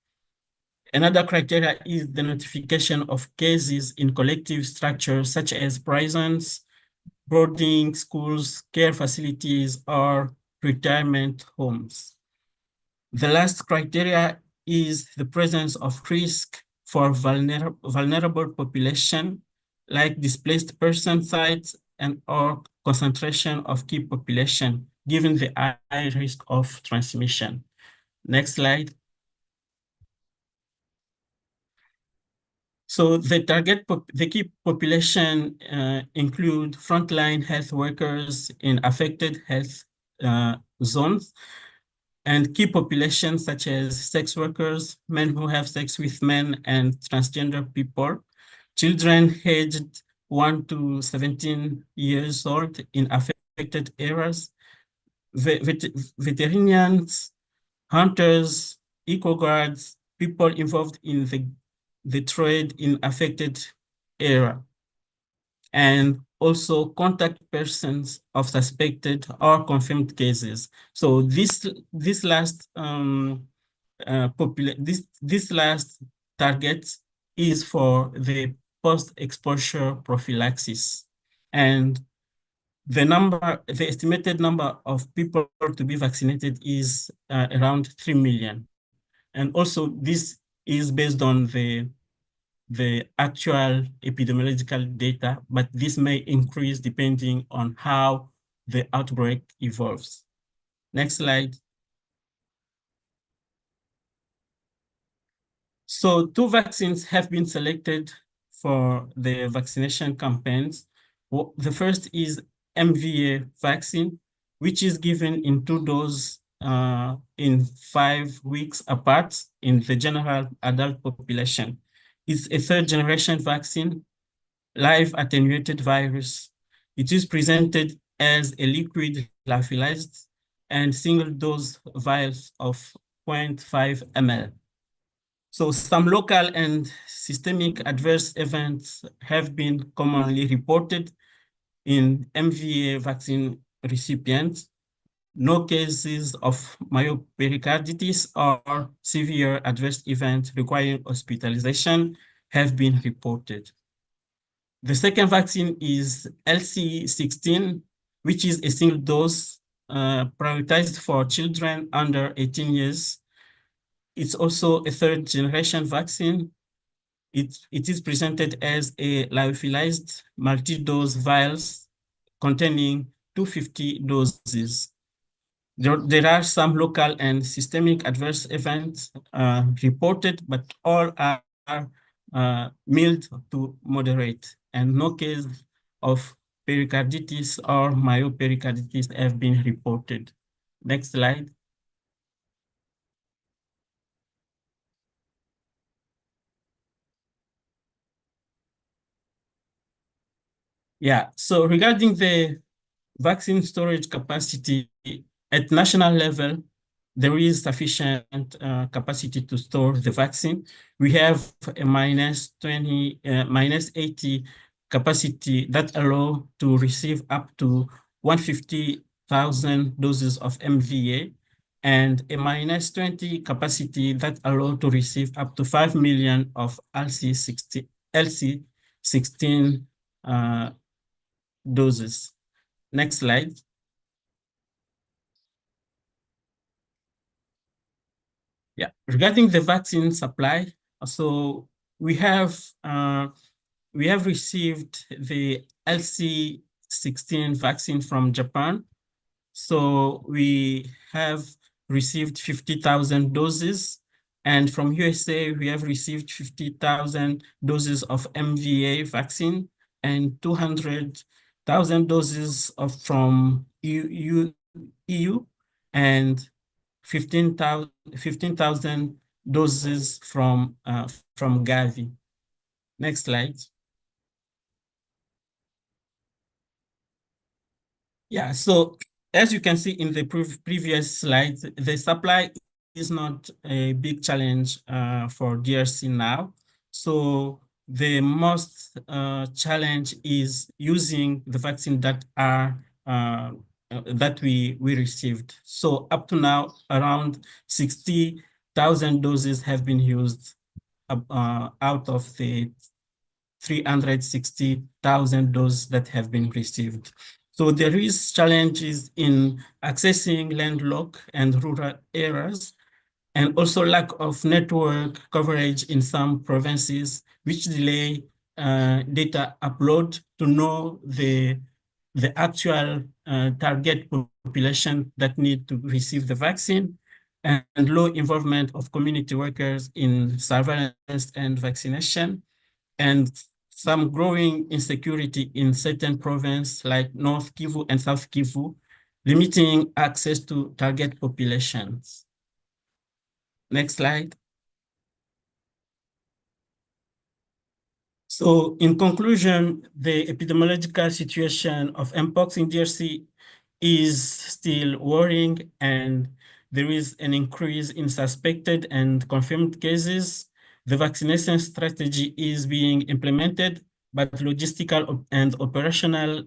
Another criteria is the notification of cases in collective structures such as prisons, boarding schools, care facilities, or retirement homes. The last criteria is the presence of risk for vulnerable population, like displaced person sites and or concentration of key population, given the high risk of transmission. Next slide. So the key population include frontline health workers in affected health zones, and key populations such as sex workers, men who have sex with men, and transgender people, children aged 1 to 17 years old in affected areas, veterinarians, hunters, eco-guards, people involved in the trade in affected area, and also contact persons of suspected or confirmed cases. So this last this last target is for the post-exposure prophylaxis, and the estimated number of people to be vaccinated is around 3 million. And also this is based on the actual epidemiological data, but this may increase depending on how the outbreak evolves. Next slide. So 2 vaccines have been selected for the vaccination campaigns. The first is MVA vaccine, which is given in 2 doses in 5 weeks apart in the general adult population. It's a 3rd generation vaccine, live attenuated virus. It is presented as a liquid lyophilized and single dose vials of 0.5 ml. So some local and systemic adverse events have been commonly reported in MVA vaccine recipients. No cases of myopericarditis or severe adverse events requiring hospitalization have been reported. The second vaccine is LC16, which is a single dose prioritized for children under 18 years. It's also a 3rd generation vaccine. It is presented as a lyophilized multi-dose vials containing 250 doses. There are some local and systemic adverse events reported, but all are mild to moderate, and no case of pericarditis or myopericarditis have been reported. Next slide. Yeah, so regarding the vaccine storage capacity at national level, there is sufficient capacity to store the vaccine. We have a minus 80 capacity that allow to receive up to 150,000 doses of MVA, and a minus 20 capacity that allow to receive up to 5 million of LC16 doses. Next slide. Yeah, regarding the vaccine supply, so we have received the LC16 vaccine from Japan. So we have received 50,000 doses, and from USA we have received 50,000 doses of MVA vaccine and 200,000 doses from EU and 15,000 doses from Gavi. Next slide. Yeah, so as you can see in the previous slides, the supply is not a big challenge for DRC now. So the most challenge is using the vaccine that are that we received. So up to now, around 60,000 doses have been used out of the 360,000 doses that have been received. So there is challenges in accessing landlocked and rural areas, and also lack of network coverage in some provinces, which delay data upload to know the actual target population that need to receive the vaccine, and low involvement of community workers in surveillance and vaccination, and some growing insecurity in certain provinces like North Kivu and South Kivu, limiting access to target populations. Next slide. So in conclusion, the epidemiological situation of Mpox in DRC is still worrying, and there is an increase in suspected and confirmed cases. The vaccination strategy is being implemented, but logistical and operational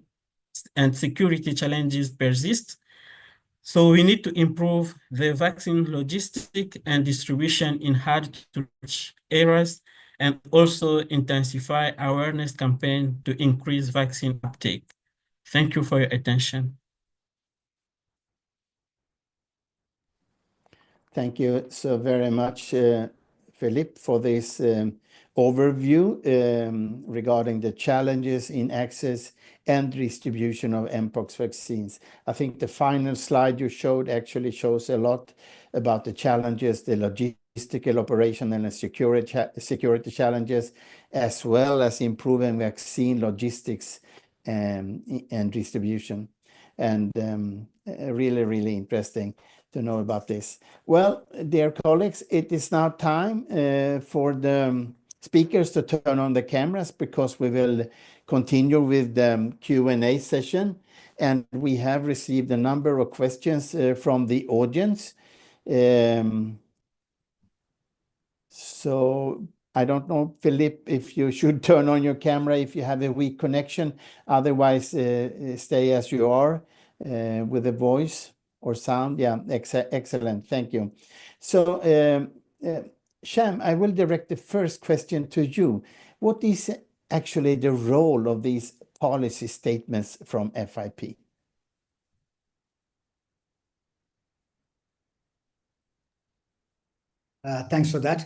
and security challenges persist. So we need to improve the vaccine logistic and distribution in hard-to-reach areas, and also intensify awareness campaign to increase vaccine uptake. Thank you for your attention. Thank you so very much, Philippe, for this overview regarding the challenges in access and distribution of Mpox vaccines. I think the final slide you showed actually shows a lot about the challenges, the logistical, operational, and security challenges, as well as improving vaccine logistics and distribution. And really, really interesting to know about this. Well, dear colleagues, it is now time for the speakers to turn on the cameras, because we will continue with the Q&A session. And we have received a number of questions from the audience. So I don't know, Philippe, if you should turn on your camera if you have a weak connection. Otherwise, stay as you are with the voice or sound. Yeah, excellent. Thank you. So, Sham, I will direct the first question to you. What is actually the role of these policy statements from FIP? Thanks for that.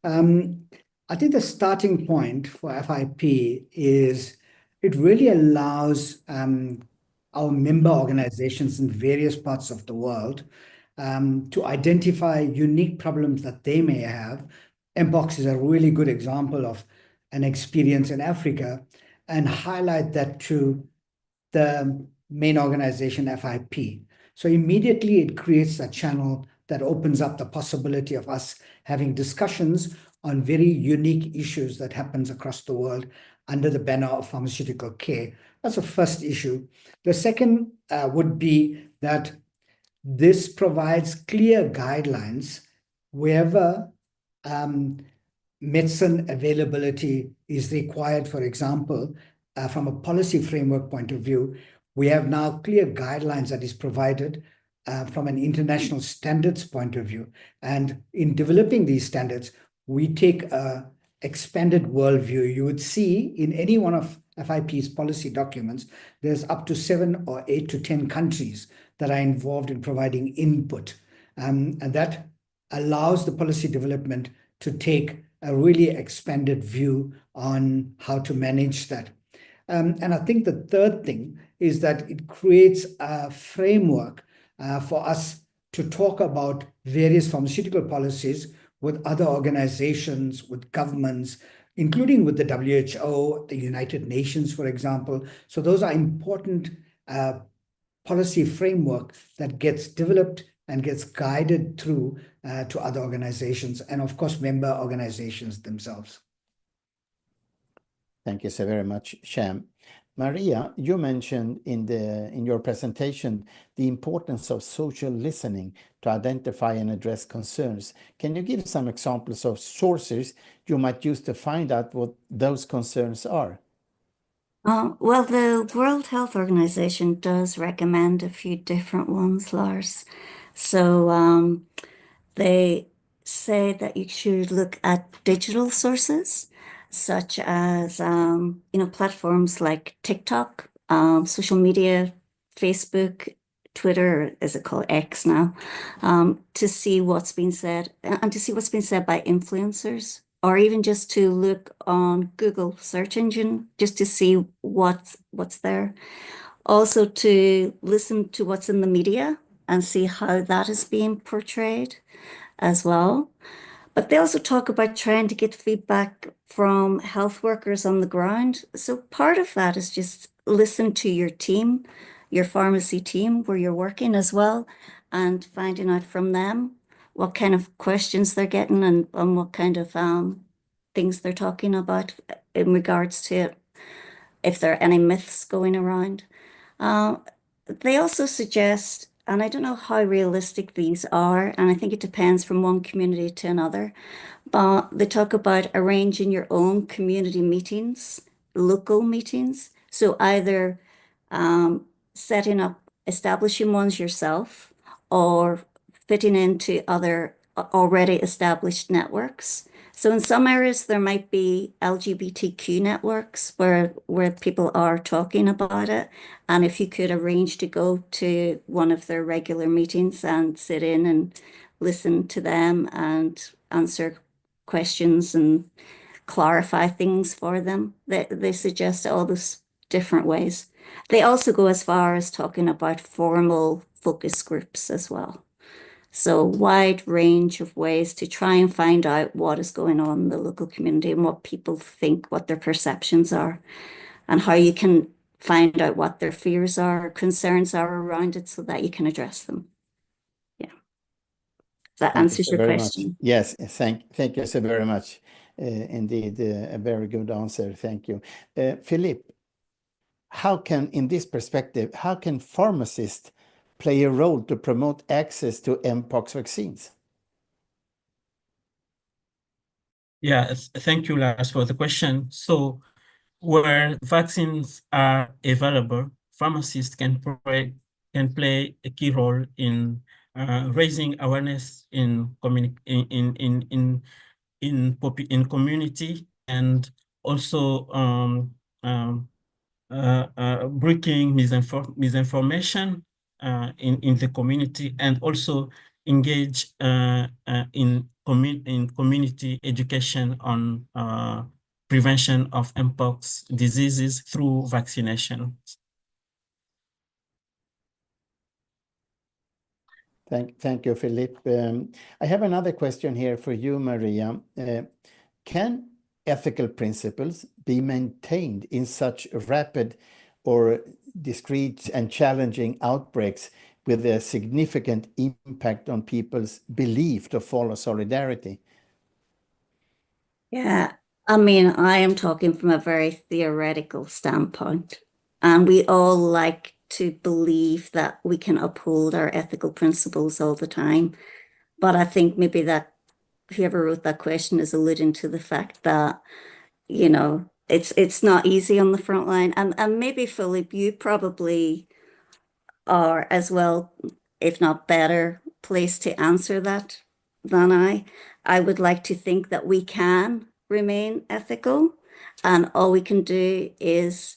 I think the starting point for FIP is it really allows our member organizations in various parts of the world to identify unique problems that they may have. Mpox is a really good example of an experience in Africa, and highlight that to the main organization, FIP. So immediately it creates a channel that opens up the possibility of us having discussions on very unique issues that happens across the world under the banner of pharmaceutical care. That's the first issue. The second would be that this provides clear guidelines wherever medicine availability is required. For example, from a policy framework point of view, we have now clear guidelines that is provided from an international standards point of view. And in developing these standards, we take a expanded worldview. You would see in any one of FIP's policy documents, there's up to 7 or 8 to 10 countries that are involved in providing input. And that allows the policy development to take a really expanded view on how to manage that. And I think the third thing is that it creates a framework for us to talk about various pharmaceutical policies with other organizations, with governments, including with the WHO, the United Nations, for example. So those are important policy framework that gets developed and gets guided through to other organizations, and of course, member organizations themselves. Thank you so very much, Sham. Maria, you mentioned in your presentation the importance of social listening to identify and address concerns. Can you give some examples of sources you might use to find out what those concerns are? Well, the World Health Organization does recommend a few different ones, Lars. So they say that you should look at digital sources, such as platforms like TikTok, social media, Facebook, Twitter, is it called X now, to see what's been said, and to see what's been said by influencers, or even just to look on Google search engine just to see what's there. Also to listen to what's in the media and see how that is being portrayed as well. But they also talk about trying to get feedback from health workers on the ground. So part of that is just listen to your team, your pharmacy team where you're working as well, and finding out from them what kind of questions they're getting and what kind of things they're talking about in regards to if there are any myths going around. They also suggest, and I don't know how realistic these are, and I think it depends from one community to another, but they talk about arranging your own community meetings, local meetings. So either setting up, establishing ones yourself, or fitting into other already established networks. So in some areas, there might be LGBTQ networks where people are talking about it. And if you could arrange to go to one of their regular meetings and sit in and listen to them and answer questions and clarify things for them, they suggest all those different ways. They also go as far as talking about formal focus groups as well. So wide range of ways to try and find out what is going on in the local community and what people think, what their perceptions are, and how you can find out what their fears are, concerns are around it so that you can address them. Yeah. That Thank answers you so your very question. much. Yes, thank you so very much. Indeed, a very good answer. Thank you. Philippe, in this perspective, how can pharmacists play a role to promote access to Mpox vaccines? Yeah, thank you, Lars, for the question. So where vaccines are available, pharmacists can play a key role in raising awareness in community, and also breaking misinformation in the community, and also engage in community education on prevention of Mpox diseases through vaccination. Thank you, Philippe. I have another question here for you, Maria. Can ethical principles be maintained in such rapid or discrete and challenging outbreaks with a significant impact on people's belief to follow solidarity? Yeah, I mean, I am talking from a very theoretical standpoint, and we all like to believe that we can uphold our ethical principles all the time. But I think maybe that whoever wrote that question is alluding to the fact that, you know, it's not easy on the front line. And maybe, Philippe, you probably are as well, if not better, placed to answer that than I. I would like to think that we can remain ethical, and all we can do is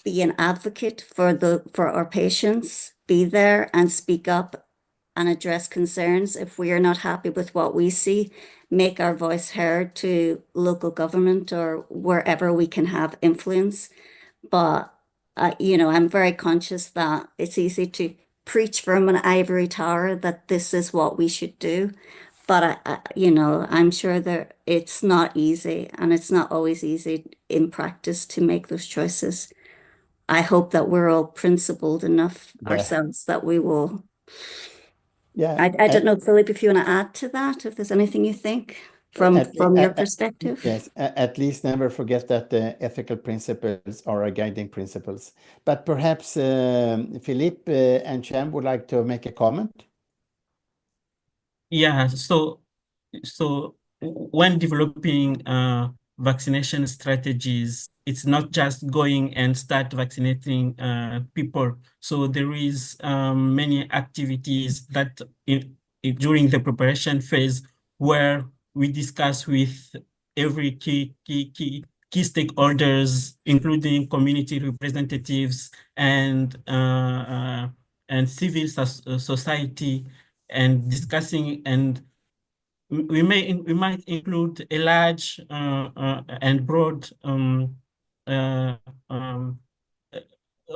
be an advocate for our patients, be there and speak up and address concerns if we are not happy with what we see, make our voice heard to local government or wherever we can have influence. But you know, I'm very conscious that it's easy to preach from an ivory tower that this is what we should do. But you know, I'm sure that it's not easy, and it's not always easy in practice to make those choices. I hope that we're all principled enough ourselves that we will. Yeah, I don't know, Philippe, if you want to add to that, if there's anything you think from your perspective. Yes, at least never forget that the ethical principles are our guiding principles. But perhaps Philippe and Shem would like to make a comment. Yeah, so when developing vaccination strategies, it's not just going and start vaccinating people. So there is many activities that during the preparation phase where we discuss with every key stakeholders, including community representatives and civil society, and discussing, and we might include a large and broad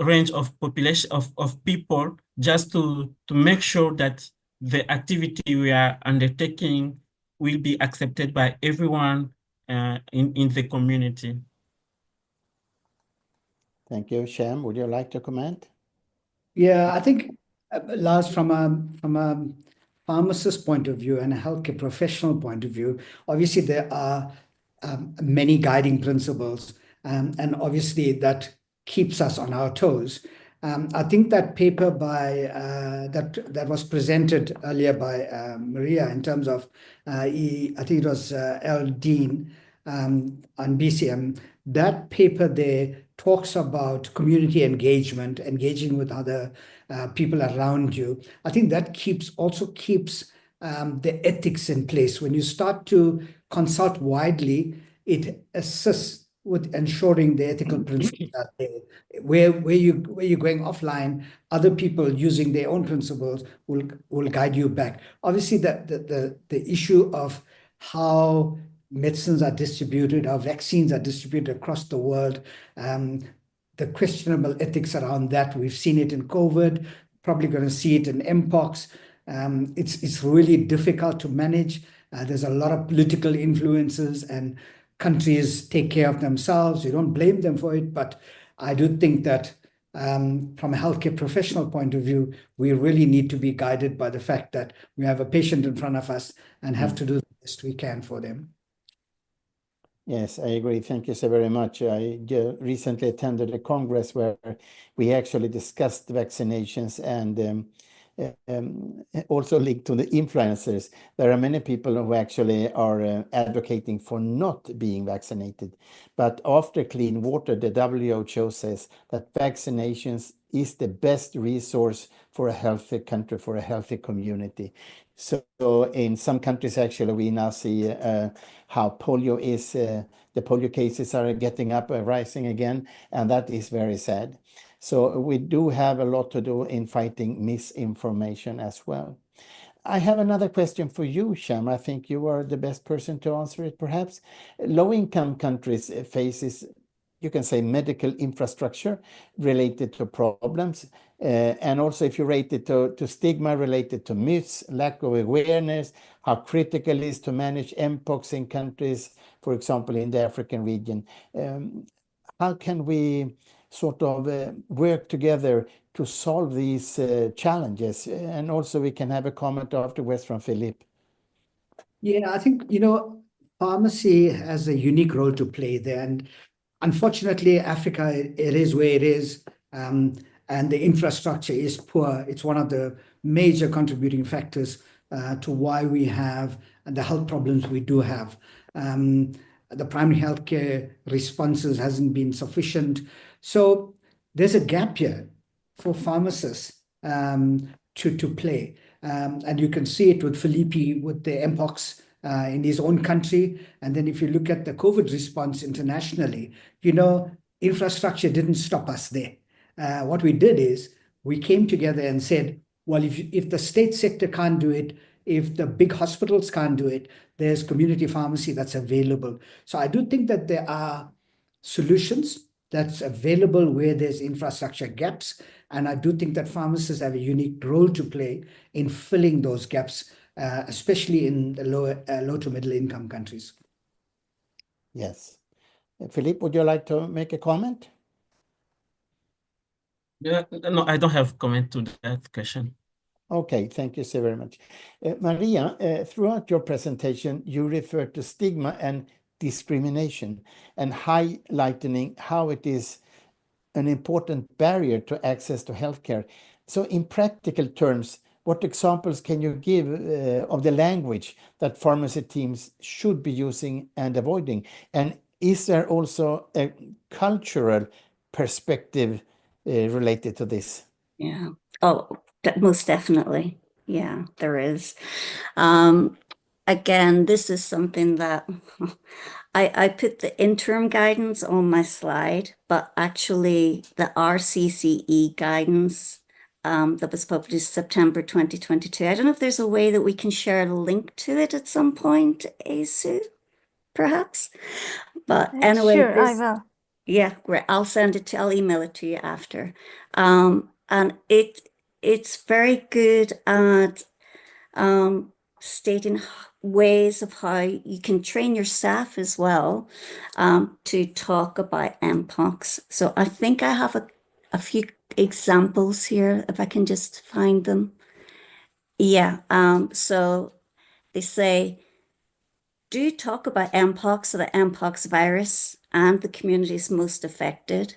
range of population of people, just to make sure that the activity we are undertaking will be accepted by everyone in the community. Thank you. Shem, would you like to comment? Yeah, I think, Lars, from a pharmacist point of view and a healthcare professional point of view, obviously there are many guiding principles, and obviously that keeps us on our toes. I think that paper that was presented earlier by Maria in terms of I think it was L. Dean on BCM. That paper there talks about community engagement, engaging with other people around you. I think that also keeps the ethics in place. When you start to consult widely, it assists with ensuring the ethical principles are there. Where you're going offline, other people using their own principles will guide you back. Obviously, the issue of how medicines are distributed, how vaccines are distributed across the world, the questionable ethics around that. We've seen it in COVID, probably going to see it in Mpox. It's really difficult to manage. There's a lot of political influences, and countries take care of themselves. You don't blame them for it, but I do think that from a healthcare professional point of view, we really need to be guided by the fact that we have a patient in front of us and have to do the best we can for them. Yes, I agree. Thank you so very much. I recently attended a congress where we actually discussed vaccinations and also linked to the influencers. There are many people who actually are advocating for not being vaccinated. But after clean water, the WHO says that vaccinations is the best resource for a healthy country, for a healthy community. So in some countries, actually, we now see how polio is, the polio cases are getting up, rising again, and that is very sad. So we do have a lot to do in fighting misinformation as well. I have another question for you, Sham. I think you are the best person to answer it, perhaps. Low-income countries faces, you can say, medical infrastructure related to problems. And also if you rate it to stigma related to myths, lack of awareness, how critical it is to manage Mpox in countries, for example, in the African region. How can we sort of work together to solve these challenges? And also we can have a comment afterwards from Philippe. Yeah, I think, pharmacy has a unique role to play there. And unfortunately, Africa, it is where it is, and the infrastructure is poor. It's one of the major contributing factors to why we have the health problems we do have. The primary healthcare responses hasn't been sufficient. So there's a gap here for pharmacists to play. And you can see it with Philippe, with the Mpox in his own country. And then if you look at the COVID response internationally, infrastructure didn't stop us there. What we did is we came together and said, well, if the state sector can't do it, if the big hospitals can't do it, there's community pharmacy that's available. So I do think that there are solutions that's available where there's infrastructure gaps. And I do think that pharmacists have a unique role to play in filling those gaps, especially in the low to middle income countries. Yes. Philippe, would you like to make a comment? Yeah, no, I don't have comment to that question. Okay, thank you so very much. Maria, throughout your presentation, you referred to stigma and discrimination and highlighting how it is an important barrier to access to healthcare. So in practical terms, what examples can you give of the language that pharmacy teams should be using and avoiding? And is there also a cultural perspective related to this? Yeah. Oh, most definitely. Yeah, there is. Again, this is something that I put the interim guidance on my slide, but actually the RCCE guidance that was published September 2022. I don't know if there's a way that we can share a link to it at some point, Asu, perhaps. But anyway, Sure, I will. yeah, great. I'll email it to you after. And it's very good at stating ways of how you can train your staff as well to talk about Mpox. So I think I have a few examples here, if I can just find them. Yeah, so they say, do talk about Mpox or the Mpox virus and the communities most affected,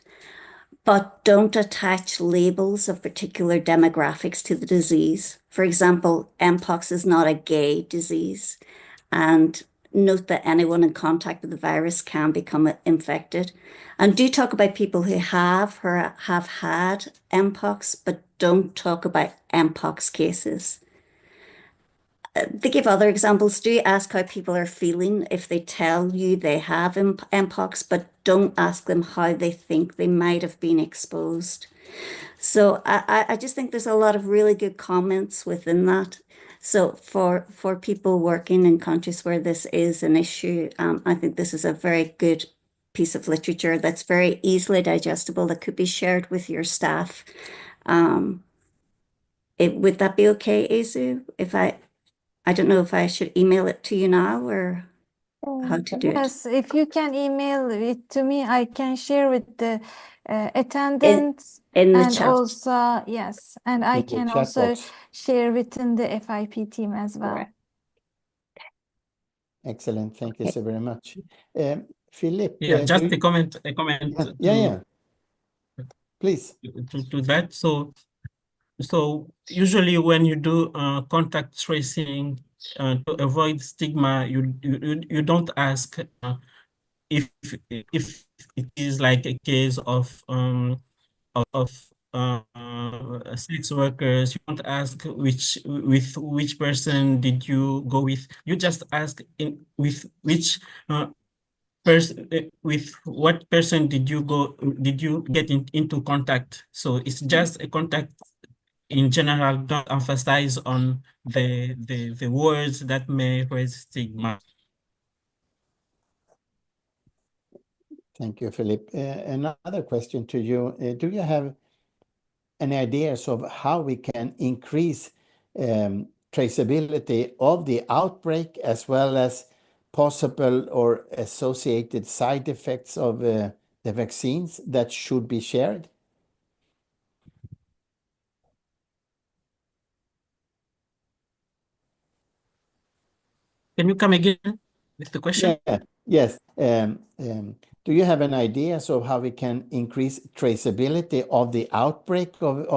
but don't attach labels of particular demographics to the disease. For example, Mpox is not a gay disease, and note that anyone in contact with the virus can become infected. And do talk about people who have had Mpox, but don't talk about Mpox cases. They give other examples. Do ask how people are feeling if they tell you they have Mpox, but don't ask them how they think they might have been exposed. So I just think there's a lot of really good comments within that. So for people working in countries where this is an issue, I think this is a very good piece of literature that's very easily digestible that could be shared with your staff. Would that be okay, Azu? If I don't know if I should email it to you now or how to do it. Yes, if you can email it to me, I can share with the attendants In the and chat. also, yes, and I In the can chat also box. share within the FIP team as well. Right. Excellent. Thank you Okay. so very much. Philip, Yeah, just do a comment yeah, please. to that. So usually when you do contact tracing to avoid stigma, you don't ask if it is like a case of sex workers. You don't ask with which person did you go with. You just ask with which person, with what person did you get into contact. So it's just a contact in general. Don't emphasize on the words that may raise stigma. Thank you, Philip. Another question to you. Do you have any ideas of how we can increase traceability of the outbreak as well as possible or associated side effects of the vaccines that should be shared? Can you come again with the question? Yeah, yes. Do you have an idea of how we can increase traceability of the outbreak of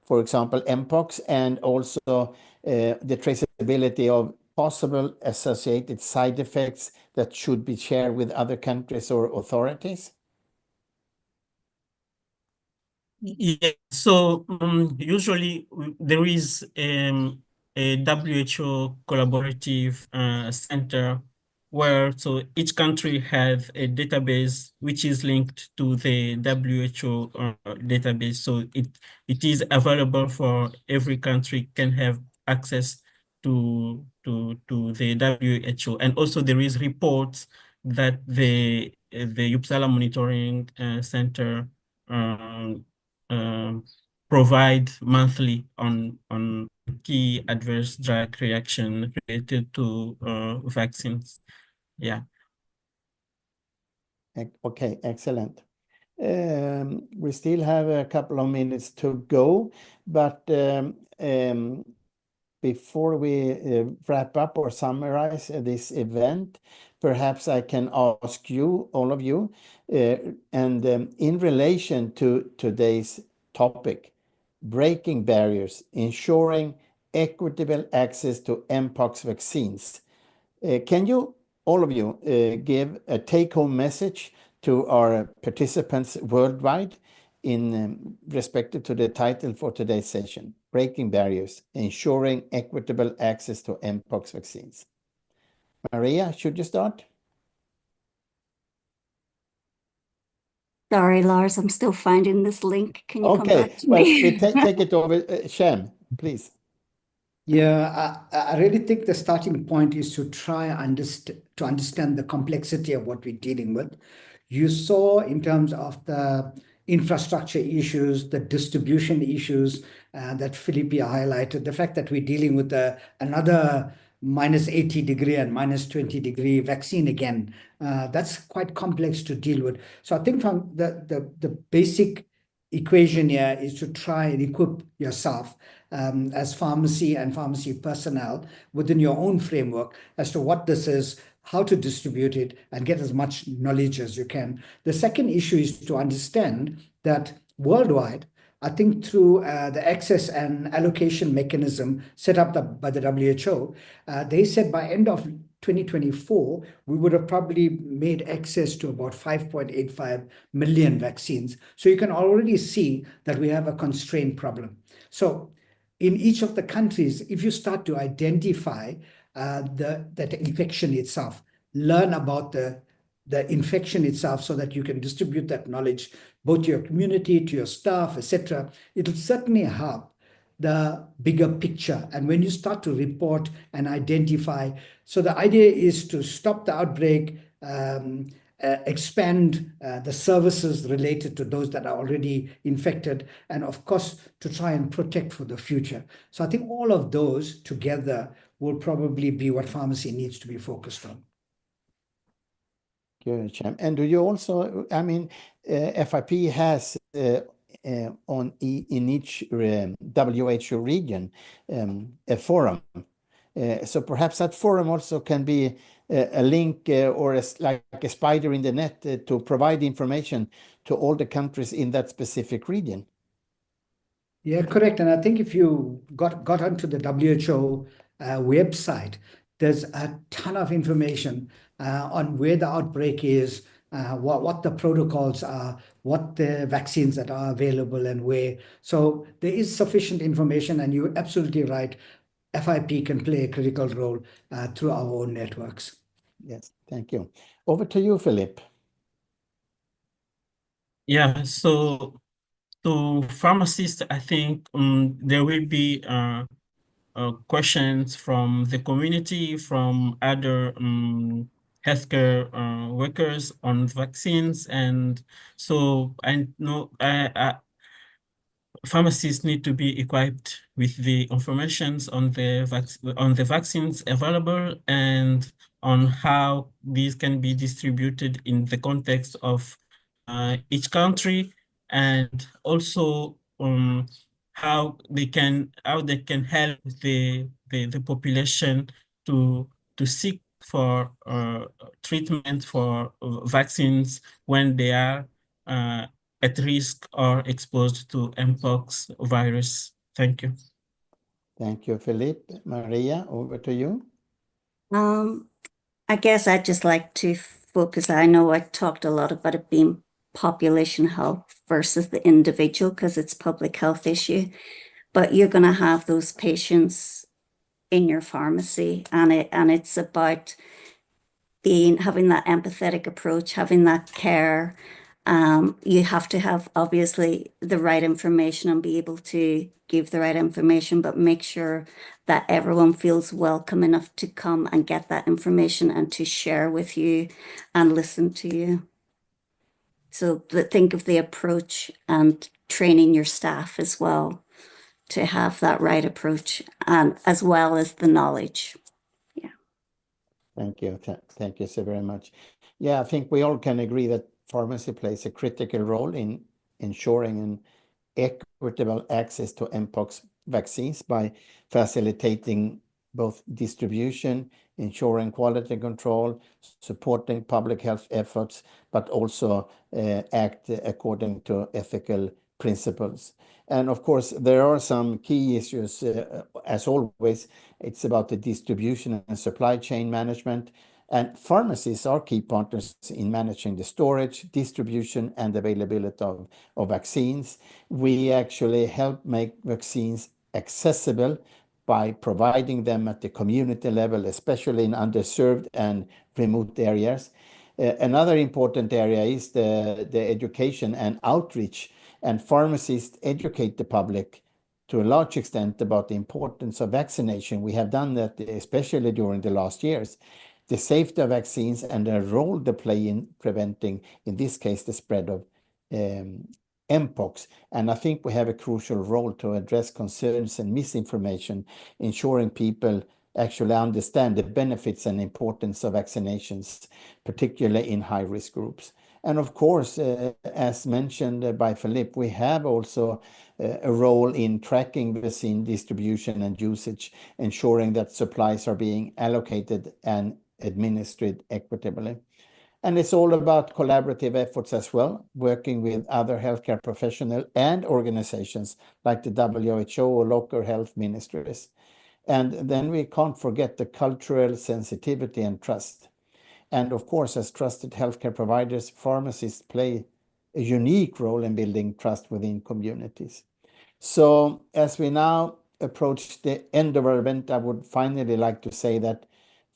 for example, Mpox, and also the traceability of possible associated side effects that should be shared with other countries or authorities? Yeah, so usually there is a WHO collaborative center where so each country has a database which is linked to the WHO database. So it is available for every country can have access to the WHO. And also there is reports that the Uppsala Monitoring Center provide monthly on key adverse drug reaction related to vaccines. Yeah. Okay, excellent. We still have a couple of minutes to go, but before we wrap up or summarize this event, perhaps I can ask you, all of you, and in relation to today's topic, breaking barriers, ensuring equitable access to Mpox vaccines. Can you, all of you, give a take-home message to our participants worldwide in respect to the title for today's session, Breaking Barriers, Ensuring Equitable Access to Mpox Vaccines? Maria, should you start? Sorry, Lars, I'm still finding this link. Can you come back to well, me? we take it over. Shem, please. Yeah, I really think the starting point is to try to understand the complexity of what we're dealing with. You saw in terms of the infrastructure issues, the distribution issues that Philippe highlighted, the fact that we're dealing with another -80-degree and -20-degree vaccine again. That's quite complex to deal with. So I think from the basic equation here is to try and equip yourself as pharmacy and pharmacy personnel within your own framework as to what this is, how to distribute it, and get as much knowledge as you can. The second issue is to understand that worldwide, I think through the access and allocation mechanism set up by the WHO, they said by end of 2024, we would have probably made access to about 5.85 million vaccines. So you can already see that we have a constraint problem. So in each of the countries, if you start to identify that infection itself, learn about the infection itself so that you can distribute that knowledge both to your community, to your staff, etc., it'll certainly help the bigger picture. And when you start to report and identify, so the idea is to stop the outbreak, expand the services related to those that are already infected, and of course, to try and protect for the future. So I think all of those together will probably be what pharmacy needs to be focused on. Good, Cham. And do you also, I mean, FIP has in each WHO region a forum. So perhaps that forum also can be a link or like a spider in the net to provide information to all the countries in that specific region. Yeah, correct. And I think if you got onto the WHO website, there's a ton of information on where the outbreak is, what the protocols are, what the vaccines that are available and where. So there is sufficient information, and you're absolutely right. FIP can play a critical role through our own networks. Yes, thank you. Over to you, Philip. Yeah, so to pharmacists, I think there will be questions from the community, from other healthcare workers on vaccines. And so I know pharmacists need to be equipped with the information on the vaccines available and on how these can be distributed in the context of each country, and also how they can help the population to seek for treatment for vaccines when they are at risk or exposed to Mpox virus. Thank you. Thank you, Philip. Maria, over to you. I guess I'd just like to focus. I know I talked a lot about it being population health versus the individual because it's public health issue, but you're going to have those patients in your pharmacy, and it's about having that empathetic approach, having that care. You have to have obviously the right information and be able to give the right information, but make sure that everyone feels welcome enough to come and get that information and to share with you and listen to you. So think of the approach and training your staff as well to have that right approach, and as well as the knowledge. Yeah. Thank you. Thank you so very much. Yeah, I think we all can agree that pharmacy plays a critical role in ensuring an equitable access to Mpox vaccines by facilitating both distribution, ensuring quality control, supporting public health efforts, but also act according to ethical principles. And of course, there are some key issues. As always, it's about the distribution and supply chain management. And pharmacies are key partners in managing the storage, distribution, and availability of vaccines. We actually help make vaccines accessible by providing them at the community level, especially in underserved and remote areas. Another important area is the education and outreach, and pharmacists educate the public to a large extent about the importance of vaccination. We have done that especially during the last years. The safety of vaccines and the role they play in preventing, in this case, the spread of Mpox. And I think we have a crucial role to address concerns and misinformation, ensuring people actually understand the benefits and importance of vaccinations, particularly in high-risk groups. And of course, as mentioned by Philippe, we have also a role in tracking vaccine distribution and usage, ensuring that supplies are being allocated and administered equitably. And it's all about collaborative efforts as well, working with other healthcare professionals and organizations like the WHO or local health ministries. And then we can't forget the cultural sensitivity and trust. And of course, as trusted healthcare providers, pharmacists play a unique role in building trust within communities. So as we now approach the end of our event, I would finally like to say that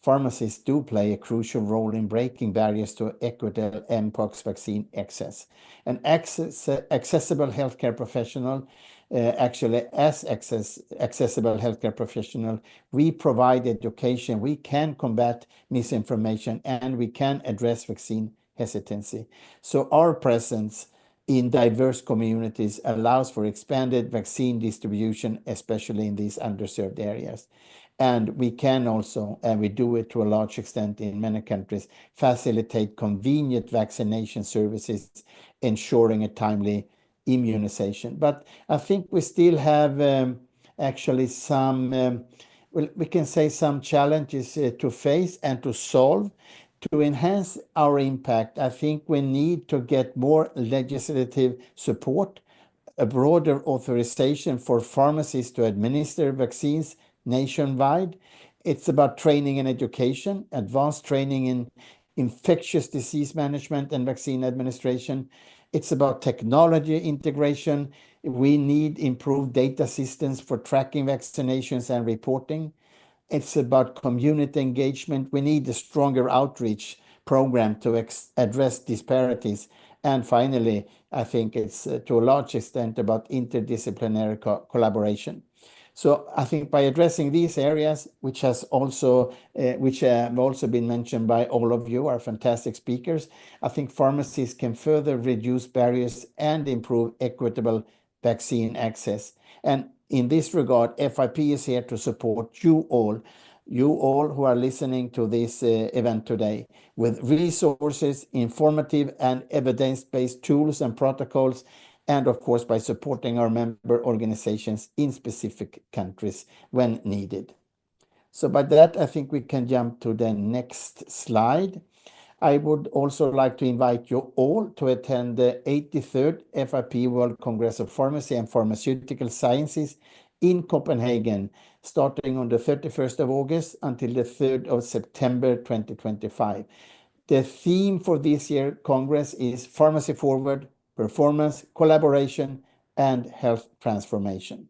pharmacists do play a crucial role in breaking barriers to equitable Mpox vaccine access. An accessible healthcare professional, accessible healthcare professional, we provide education, we can combat misinformation, and we can address vaccine hesitancy. So our presence in diverse communities allows for expanded vaccine distribution, especially in these underserved areas. And we can also, and we do it to a large extent in many countries, facilitate convenient vaccination services, ensuring a timely immunization. But I think we still have actually some, well, we can say some challenges to face and to solve. To enhance our impact, I think we need to get more legislative support, a broader authorization for pharmacies to administer vaccines nationwide. It's about training and education, advanced training in infectious disease management and vaccine administration. It's about technology integration. We need improved data systems for tracking vaccinations and reporting. It's about community engagement. We need a stronger outreach program to address disparities. And finally, I think it's to a large extent about interdisciplinary collaboration. So I think by addressing these areas, which have also been mentioned by all of you, our fantastic speakers, I think pharmacies can further reduce barriers and improve equitable vaccine access. And in this regard, FIP is here to support you all who are listening to this event today, with resources, informative and evidence-based tools and protocols, and of course by supporting our member organizations in specific countries when needed. So by that, I think we can jump to the next slide. I would also like to invite you all to attend the 83rd FIP World Congress of Pharmacy and Pharmaceutical Sciences in Copenhagen, starting on the 31st of August until the 3rd of September 2025. The theme for this year's Congress is Pharmacy Forward, Performance, Collaboration, and Health Transformation.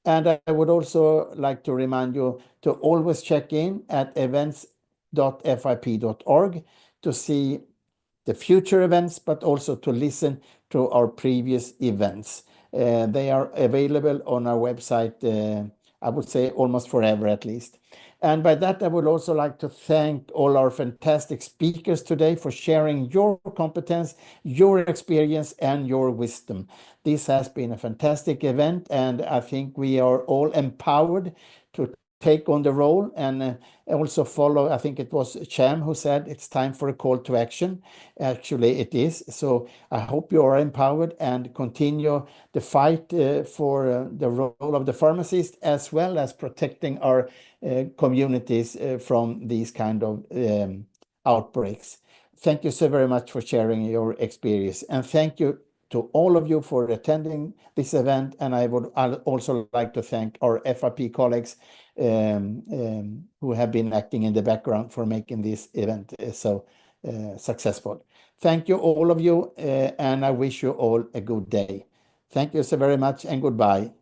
And I would also like to remind you to always check in at events.fip.org to see the future events, but also to listen to our previous events. They are available on our website, I would say almost forever at least. And by that, I would also like to thank all our fantastic speakers today for sharing your competence, your experience, and your wisdom. This has been a fantastic event, and I think we are all empowered to take on the role and also follow. I think it was Cham who said it's time for a call to action. Actually, it is. So I hope you are empowered and continue the fight for the role of the pharmacist, as well as protecting our communities from these kind of outbreaks. Thank you so very much for sharing your experience. And thank you to all of you for attending this event. And I would also like to thank our FIP colleagues who have been acting in the background for making this event so successful. Thank you, all of you, and I wish you all a good day. Thank you so very much, and goodbye.